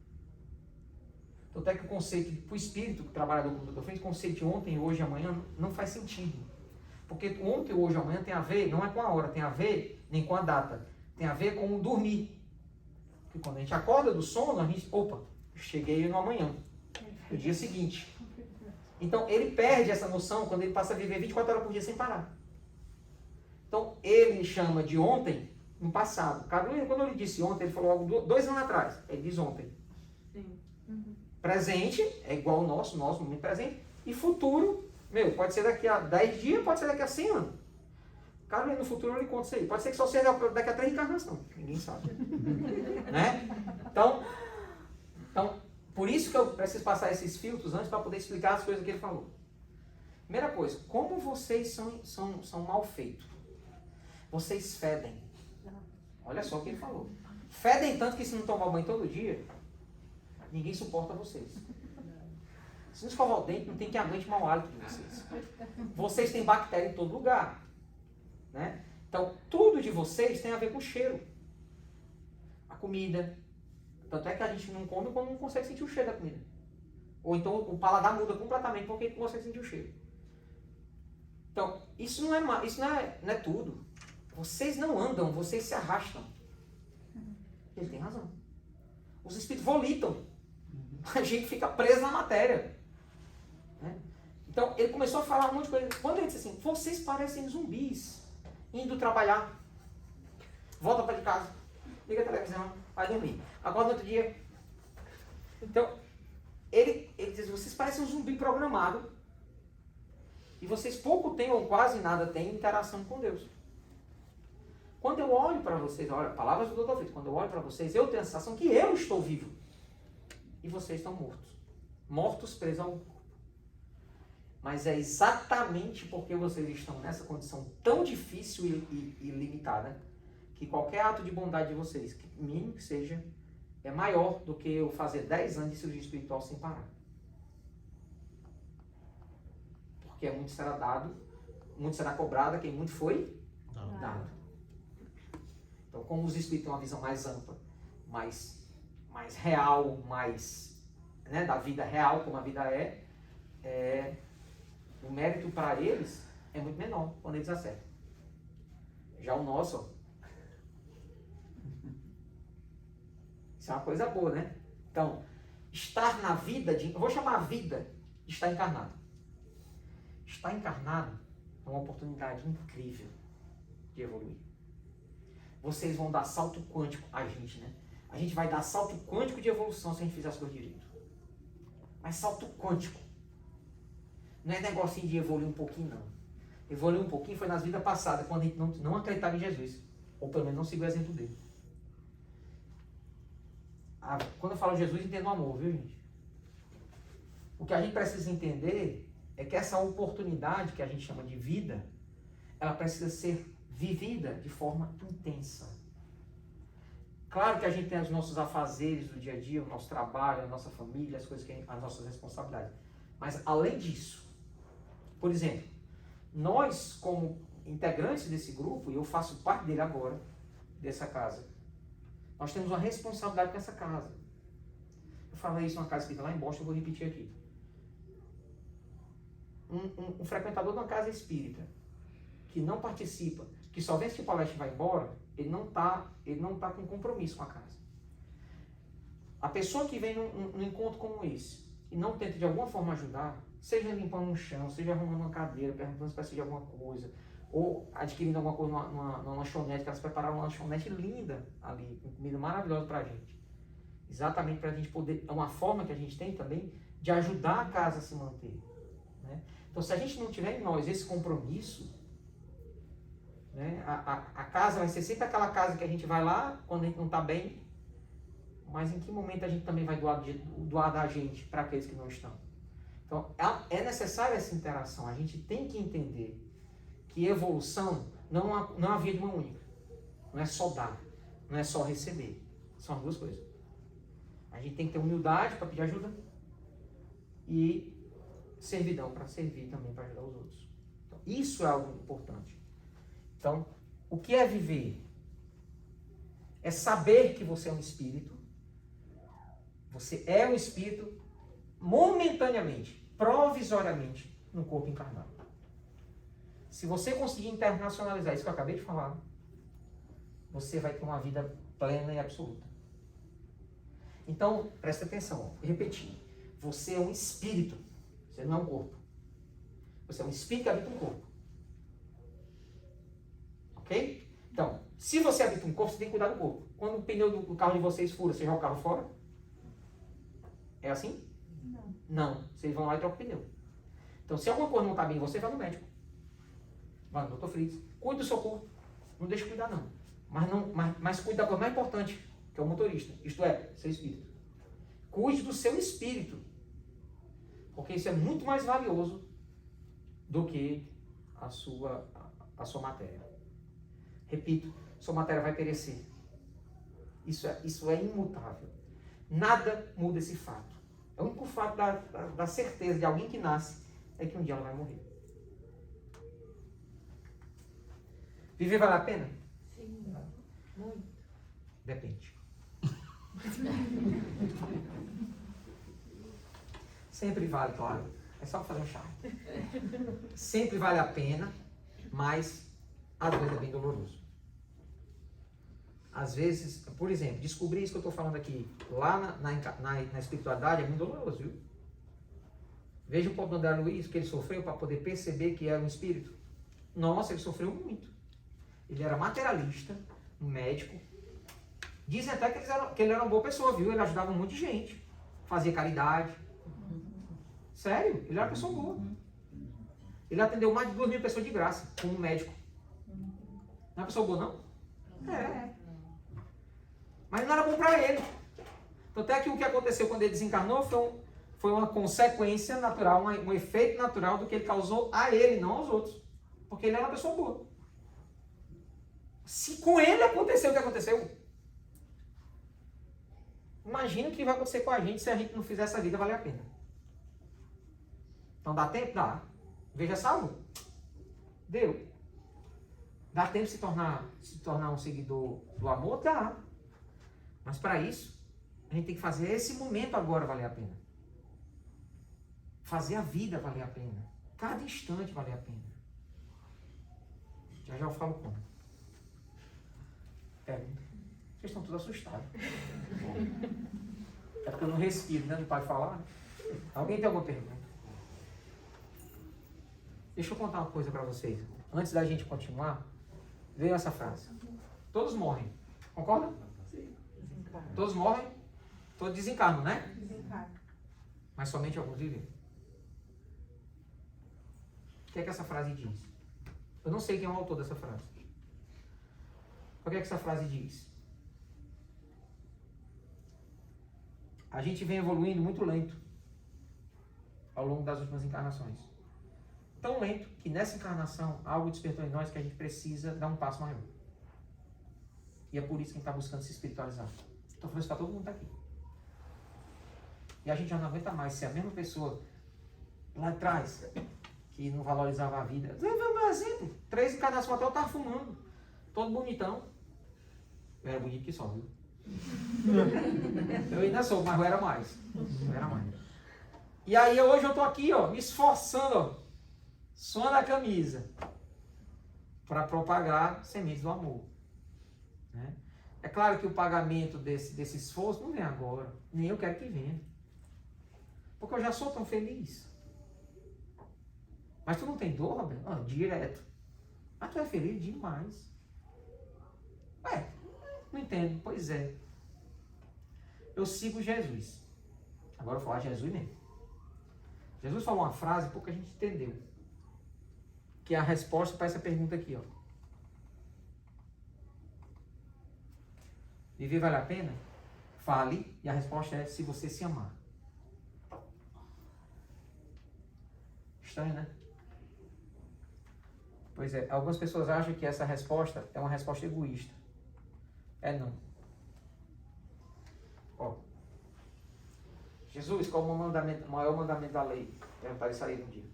Então, até que o conceito, para o espírito, trabalhador como o Dr. Fritz, o conceito de ontem, hoje e amanhã não faz sentido. Porque ontem, hoje e amanhã tem a ver, não é com a hora, tem a ver nem com a data. Tem a ver com o dormir. Porque quando a gente acorda do sono, a gente, opa, cheguei no amanhã, no dia seguinte. Então, ele perde essa noção quando ele passa a viver 24 horas por dia sem parar. Então, ele chama de ontem no passado. Carolina, quando ele disse ontem, ele falou algo 2 anos atrás. Ele diz ontem. Sim. Presente é igual ao nosso momento presente. E futuro, pode ser daqui a 10 dias, pode ser daqui a 100 anos. Carolina, no futuro ele conta isso aí. Pode ser que só seja daqui a 3 encarnações. Ninguém sabe. Né? Então, por isso que eu preciso passar esses filtros antes para poder explicar as coisas que ele falou. Primeira coisa, como vocês são mal feitos? Vocês fedem. Olha só o que ele falou. Fedem tanto que se não tomar banho todo dia, ninguém suporta vocês. Se não escovar o dente, não tem quem aguente mau hálito de vocês. Vocês têm bactéria em todo lugar. Né? Então, tudo de vocês tem a ver com o cheiro. A comida. Tanto é que a gente não come quando não consegue sentir o cheiro da comida. Ou então o paladar muda completamente porque não consegue sentir o cheiro. Então, isso não é tudo. Vocês não andam, vocês se arrastam. Ele tem razão. Os espíritos volitam. A gente fica preso na matéria. Né? Então, ele começou a falar um monte de coisa. Quando ele disse assim, vocês parecem zumbis, indo trabalhar, volta para de casa, liga a televisão, vai dormir. Agora, no outro dia... Então, ele diz, vocês parecem um zumbi programado e vocês pouco têm ou quase nada têm interação com Deus. Quando eu olho para vocês, olha, palavras do Dr. Fritz, quando eu olho para vocês, eu tenho a sensação que eu estou vivo e vocês estão mortos. Mortos presos ao corpo. Mas é exatamente porque vocês estão nessa condição tão difícil e limitada que qualquer ato de bondade de vocês, que mínimo que seja, é maior do que eu fazer 10 anos de cirurgia espiritual sem parar. Porque muito será dado, muito será cobrado, quem muito foi dado. Então, como os espíritos têm uma visão mais ampla, mais real, mais, né, da vida real, como a vida o mérito para eles é muito menor quando eles acertam. Já o nosso, ó, isso é uma coisa boa, né? Então, estar na vida, eu vou chamar a vida de estar encarnado. Estar encarnado é uma oportunidade incrível de evoluir. Vocês vão dar salto quântico, a gente, né? A gente vai dar salto quântico de evolução se a gente fizer as coisas direito. Mas salto quântico. Não é negocinho de evoluir um pouquinho, não. Evoluir um pouquinho foi nas vidas passadas, quando a gente não acreditava em Jesus. Ou pelo menos não seguiu o exemplo dele. Quando eu falo Jesus, entendo o amor, viu, gente? O que a gente precisa entender é que essa oportunidade que a gente chama de vida, ela precisa ser vivida de forma intensa. Claro que a gente tem os nossos afazeres do dia a dia, o nosso trabalho, a nossa família, as nossas responsabilidades. Mas além disso, por exemplo, nós como integrantes desse grupo, e eu faço parte dele agora, dessa casa, nós temos uma responsabilidade com essa casa. Eu falei isso numa casa que está lá em Boston, eu vou repetir aqui. Um frequentador de uma casa espírita, que não participa, que só vem assistir palestra e vai embora, ele não tá com compromisso com a casa. A pessoa que vem num encontro como esse, e não tenta de alguma forma ajudar, seja limpando um chão, seja arrumando uma cadeira, perguntando se precisa de alguma coisa, ou adquirindo alguma coisa numa lanchonete, que elas prepararam uma lanchonete linda ali, com comida maravilhosa pra gente. Exatamente pra gente poder, é uma forma que a gente tem também de ajudar a casa a se manter. Né? Então, se a gente não tiver em nós esse compromisso, né, a casa vai ser sempre aquela casa que a gente vai lá quando a gente não está bem, mas em que momento a gente também vai doar da gente para aqueles que não estão? Então, é necessária essa interação. A gente tem que entender que evolução não é uma via de mão única. Não é só dar, não é só receber. São as duas coisas. A gente tem que ter humildade para pedir ajuda e servidão para servir também, para ajudar os outros. Então, isso é algo importante. Então, o que é viver? É saber que você é um espírito. Você é um espírito momentaneamente, provisoriamente, no corpo encarnado. Se você conseguir internacionalizar isso que eu acabei de falar, você vai ter uma vida plena e absoluta. Então, presta atenção, vou repetir. Você é um espírito, você não é um corpo. Você é um espírito que habita um corpo. Ok? Então, se você habita um corpo, você tem que cuidar do corpo. Quando o pneu do carro de vocês fura, você joga o carro fora? É assim? Não. Não. Vocês vão lá e trocam o pneu. Então, se alguma coisa não está bem em você, vai no médico. Vai no Dr. Fritz. Cuide do seu corpo. Não deixe de cuidar, não. Mas cuide da coisa mais importante, que é o motorista. Isto é, seu espírito. Cuide do seu espírito. Porque isso é muito mais valioso do que a sua matéria. Repito, sua matéria vai perecer. Isso é imutável. Nada muda esse fato. É o único fato da certeza de alguém que nasce é que um dia ela vai morrer. Viver vale a pena? Sim, muito. Depende. Sempre vale, claro. É só fazer um charme. Sempre vale a pena, mas às vezes é bem doloroso. às vezes, por exemplo, descobrir isso que eu estou falando aqui, lá na espiritualidade é muito doloroso, viu? Veja o pobre André Luiz, que ele sofreu para poder perceber que era um espírito. Nossa, ele sofreu muito. Ele era materialista, um médico. Dizem até que ele era uma boa pessoa, viu? Ele ajudava um monte de gente. Fazia caridade. Sério, ele era uma pessoa boa. Ele atendeu mais de 2.000 pessoas de graça, como médico. Não é uma pessoa boa, não? É. Mas não era bom para ele. Então, até que o que aconteceu quando ele desencarnou foi uma consequência natural, um efeito natural do que ele causou a ele, não aos outros. Porque ele era uma pessoa boa. Se com ele aconteceu o que aconteceu, imagina o que vai acontecer com a gente se a gente não fizer essa vida valer a pena. Então dá tempo? Dá. Veja salvo? Deu. Dá tempo de se tornar um seguidor do amor? Dá. Mas para isso, a gente tem que fazer esse momento agora valer a pena. Fazer a vida valer a pena. Cada instante valer a pena. Já eu falo como. Vocês estão todos assustados. É porque eu não respiro, né? Não pode falar. Né? Alguém tem alguma pergunta? Deixa eu contar uma coisa para vocês. Antes da gente continuar, veio essa frase. Todos morrem. Concorda? Sim. Todos morrem, todos desencarnam, né? Desencarno. Mas somente alguns vivem. O que é que essa frase diz? Eu não sei quem é o autor dessa frase. O que é que essa frase diz? A gente vem evoluindo muito lento ao longo das últimas encarnações. Tão lento que nessa encarnação algo despertou em nós que a gente precisa dar um passo maior. E é por isso que a gente está buscando se espiritualizar. Estou falando isso para todo mundo que está aqui. E a gente já não aguenta mais ser a mesma pessoa lá atrás que não valorizava a vida. Leva o meu exemplo. 3 encarnações até eu estava fumando. Todo bonitão. Eu era bonito que só, viu? Eu ainda sou, mas eu era mais. Eu era mais. E aí hoje eu estou aqui, ó, me esforçando, ó, suando a camisa para propagar sementes do amor. Né? É claro que o pagamento desse esforço não vem agora. Nem eu quero que venha. Porque eu já sou tão feliz. Mas tu não tem dor, Roberto? Ah, direto. Mas tu é feliz demais. Ué, não entendo. Pois é. Eu sigo Jesus. Agora eu vou falar Jesus mesmo. Jesus falou uma frase pouca gente entendeu. Que é a resposta para essa pergunta aqui, ó. Viver vale a pena? Fale. E a resposta é se você se amar. Estranho, né? Pois é, algumas pessoas acham que essa resposta é uma resposta egoísta. É não. Ó. Jesus, qual é o maior mandamento da lei? Perguntaram isso aí um dia.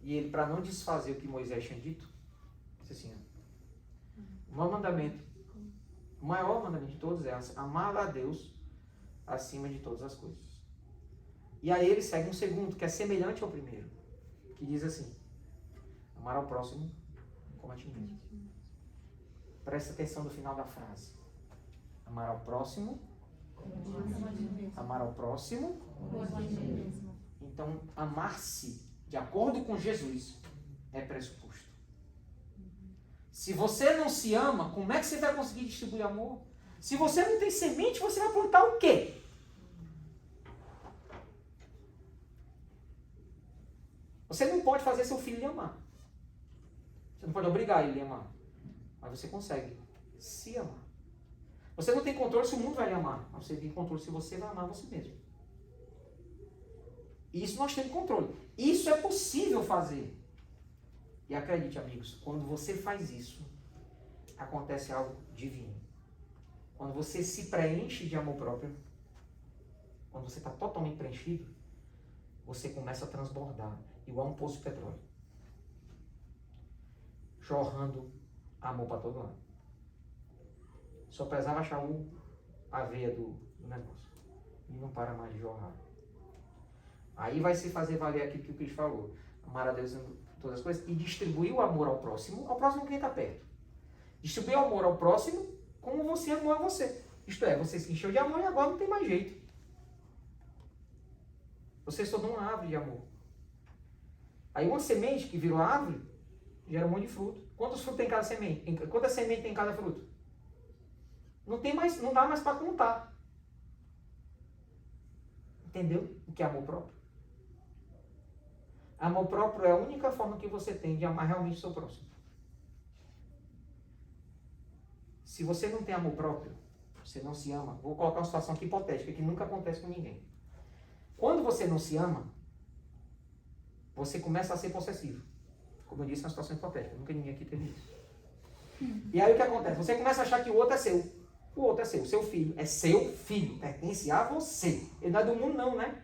E ele, para não desfazer o que Moisés tinha dito, disse assim, ó, o maior mandamento de todos é amar a Deus acima de todas as coisas. E aí ele segue um segundo, que é semelhante ao primeiro, que diz assim, amar ao próximo como a ti mesmo. Presta atenção no final da frase. Amar ao próximo. Amar ao próximo. Então, amar-se de acordo com Jesus é pressuposto. Se você não se ama, como é que você vai conseguir distribuir amor? Se você não tem semente, você vai plantar o quê? Você não pode fazer seu filho lhe amar. Você não pode obrigar ele a lhe amar. Mas você consegue se amar. Você não tem controle se o mundo vai lhe amar. Mas você tem controle se você vai amar você mesmo. Isso nós temos controle. Isso é possível fazer. E acredite, amigos, quando você faz isso, acontece algo divino. Quando você se preenche de amor próprio, quando você está totalmente preenchido, você começa a transbordar, igual um poço de petróleo. Jorrando amor para todo lado. Só precisava achar a veia do negócio. E não para mais de jorrar. Aí vai se fazer valer aquilo que o Cristo falou. Amar a Deus em todas as coisas e distribuir o amor ao próximo quem está perto. Distribuir o amor ao próximo como você amou a você. Isto é, você se encheu de amor e agora não tem mais jeito. Você só dá uma árvore de amor. Aí uma semente que virou árvore, gera um monte de fruto. Quantos frutos tem cada semente? Quantas sementes tem cada fruto? Não tem mais, não dá mais para contar. Entendeu? O que é amor próprio? Amor próprio é a única forma que você tem de amar realmente o seu próximo. Se você não tem amor próprio, você não se ama. Vou colocar uma situação aqui hipotética, que nunca acontece com ninguém. Quando você não se ama, você começa a ser possessivo. Como eu disse, é uma situação hipotética. Nunca ninguém aqui teve isso. E aí o que acontece? Você começa a achar que o outro é seu. O outro é seu. O seu filho é seu filho. Pertence a você. Ele não é do mundo não, né?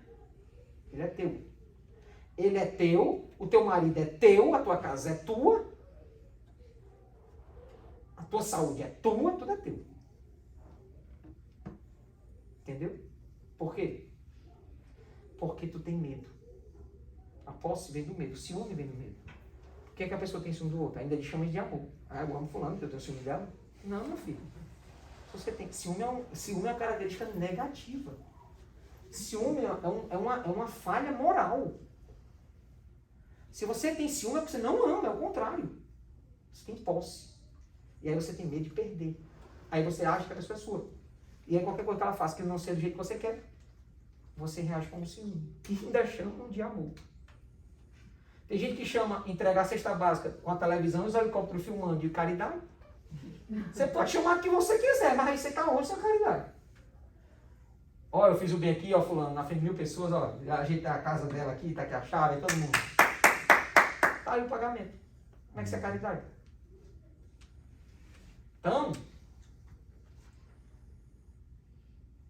Ele é teu. Ele é teu. O teu marido é teu. A tua casa é tua. A tua saúde é tua. Tudo é teu. Entendeu? Por quê? Porque tu tem medo. A posse vem do medo. O ciúme vem do medo. Por que a pessoa tem ciúme do outro? Ainda lhe chama de amor. Ah, eu amo fulano, porque eu tenho ciúme dela. Não, meu filho. Você tem. Ciúme é uma característica negativa. Ciúme é uma falha moral. Se você tem ciúme é porque você não ama, é o contrário. Você tem posse. E aí você tem medo de perder. Aí você acha que a pessoa é sua. E aí qualquer coisa que ela faça que não seja do jeito que você quer, você reage como ciúme. E ainda chama de amor. Tem gente que chama entregar a cesta básica com a televisão e os helicópteros filmando de caridade. Você pode chamar o que você quiser, mas aí você está onde sua caridade? Ó, eu fiz o bem aqui, ó, fulano, na frente de 1.000 pessoas, ó, ajeitei a casa dela aqui, tá aqui a chave, todo mundo. Tá aí o pagamento. Como é que isso é caridade? Então,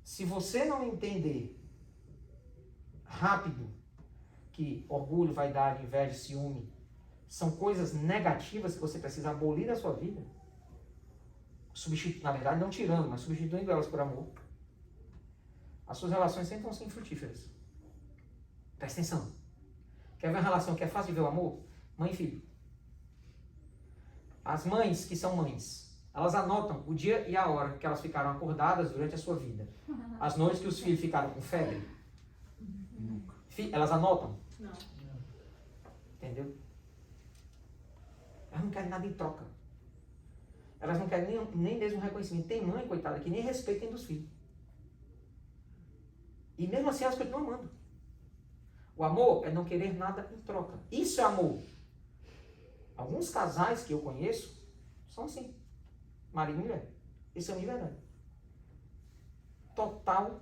se você não entender rápido que orgulho, vaidade, inveja, ciúme são coisas negativas que você precisa abolir da sua vida, na verdade não tirando, mas substituindo elas por amor, as suas relações sempre vão ser infrutíferas. Presta atenção. Quer ver uma relação que é fácil de ver o amor? Mãe e filho. As mães que são mães, elas anotam o dia e a hora que elas ficaram acordadas durante a sua vida. As noites que os filhos ficaram com febre. Elas anotam? Não. Entendeu? Elas não querem nada em troca. Elas não querem nem mesmo reconhecimento. Tem mãe, coitada, que nem respeitem dos filhos. E mesmo assim elas continuam amando. O amor é não querer nada em troca. Isso é amor. Alguns casais que eu conheço são assim. Marido e mulher. Isso é de verdade. Total.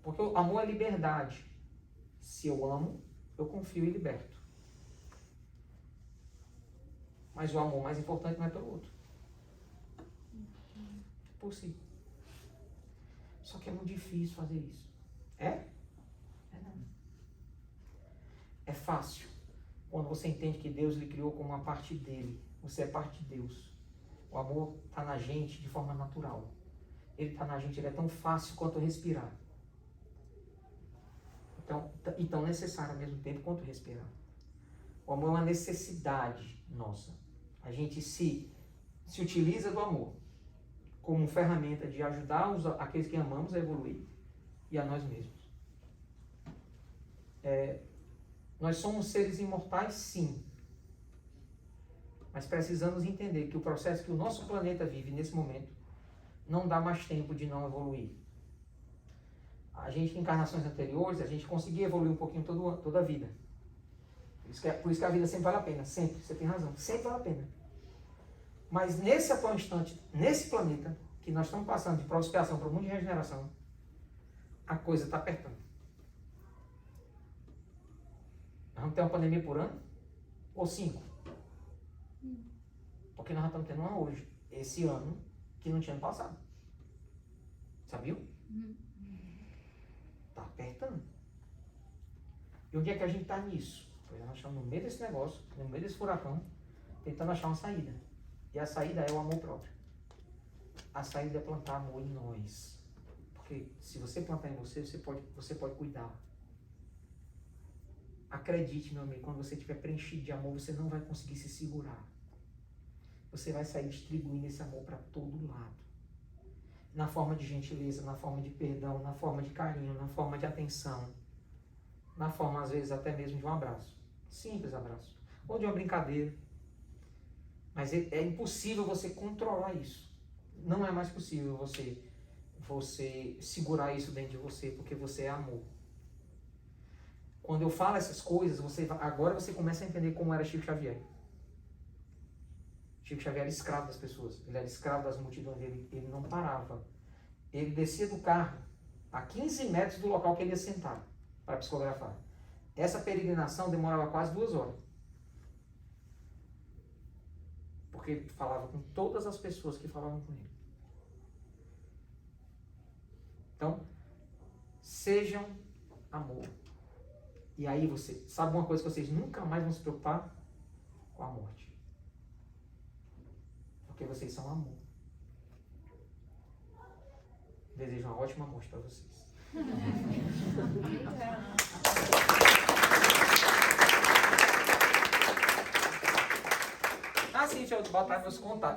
Porque o amor é liberdade. Se eu amo, eu confio e liberto. Mas o amor mais importante não é pelo outro. Por si. Só que é muito difícil fazer isso. É? É não. É fácil. Quando você entende que Deus lhe criou como uma parte dele. Você é parte de Deus. O amor está na gente de forma natural. Ele está na gente, ele é tão fácil quanto respirar. Então, e tão necessário ao mesmo tempo quanto respirar. O amor é uma necessidade nossa. A gente se utiliza do amor como ferramenta de ajudar aqueles que amamos a evoluir e a nós mesmos. Nós somos seres imortais, sim. Mas precisamos entender que o processo que o nosso planeta vive nesse momento não dá mais tempo de não evoluir. A gente, em encarnações anteriores, a gente conseguia evoluir um pouquinho toda a vida. Por isso que a vida sempre vale a pena. Sempre. Você tem razão. Sempre vale a pena. Mas nesse atual instante, nesse planeta, que nós estamos passando de prosperação para o mundo de regeneração, a coisa está apertando. Nós vamos ter uma pandemia por ano? Ou 5? Porque nós já estamos tendo uma hoje, esse ano, que não tinha ano passado. Sabia? Está apertando. E onde é que a gente está nisso? Pois nós estamos no meio desse negócio, no meio desse furacão, tentando achar uma saída. E a saída é o amor próprio. A saída é plantar amor em nós. Porque se você plantar em você, você pode cuidar. Acredite, meu amigo, quando você estiver preenchido de amor, você não vai conseguir se segurar. Você vai sair distribuindo esse amor para todo lado. na forma de gentileza, na forma de perdão, na forma de carinho, na forma de atenção, na forma, às vezes, até mesmo de um abraço. Simples abraço. Ou de uma brincadeira. Mas é impossível você controlar isso. Não é mais possível você segurar isso dentro de você, porque você é amor. Quando eu falo essas coisas, agora você começa a entender como era Chico Xavier. Chico Xavier era escravo das pessoas. Ele era escravo das multidões. Ele não parava. Ele descia do carro a 15 metros do local que ele ia sentar para psicografar. Essa peregrinação demorava quase 2 horas. Porque ele falava com todas as pessoas que falavam com ele. Então, sejam amor. E aí sabe uma coisa que vocês nunca mais vão se preocupar? Com a morte. Porque vocês são amor. Desejo uma ótima morte para vocês. Sim, deixa eu botar meus contatos.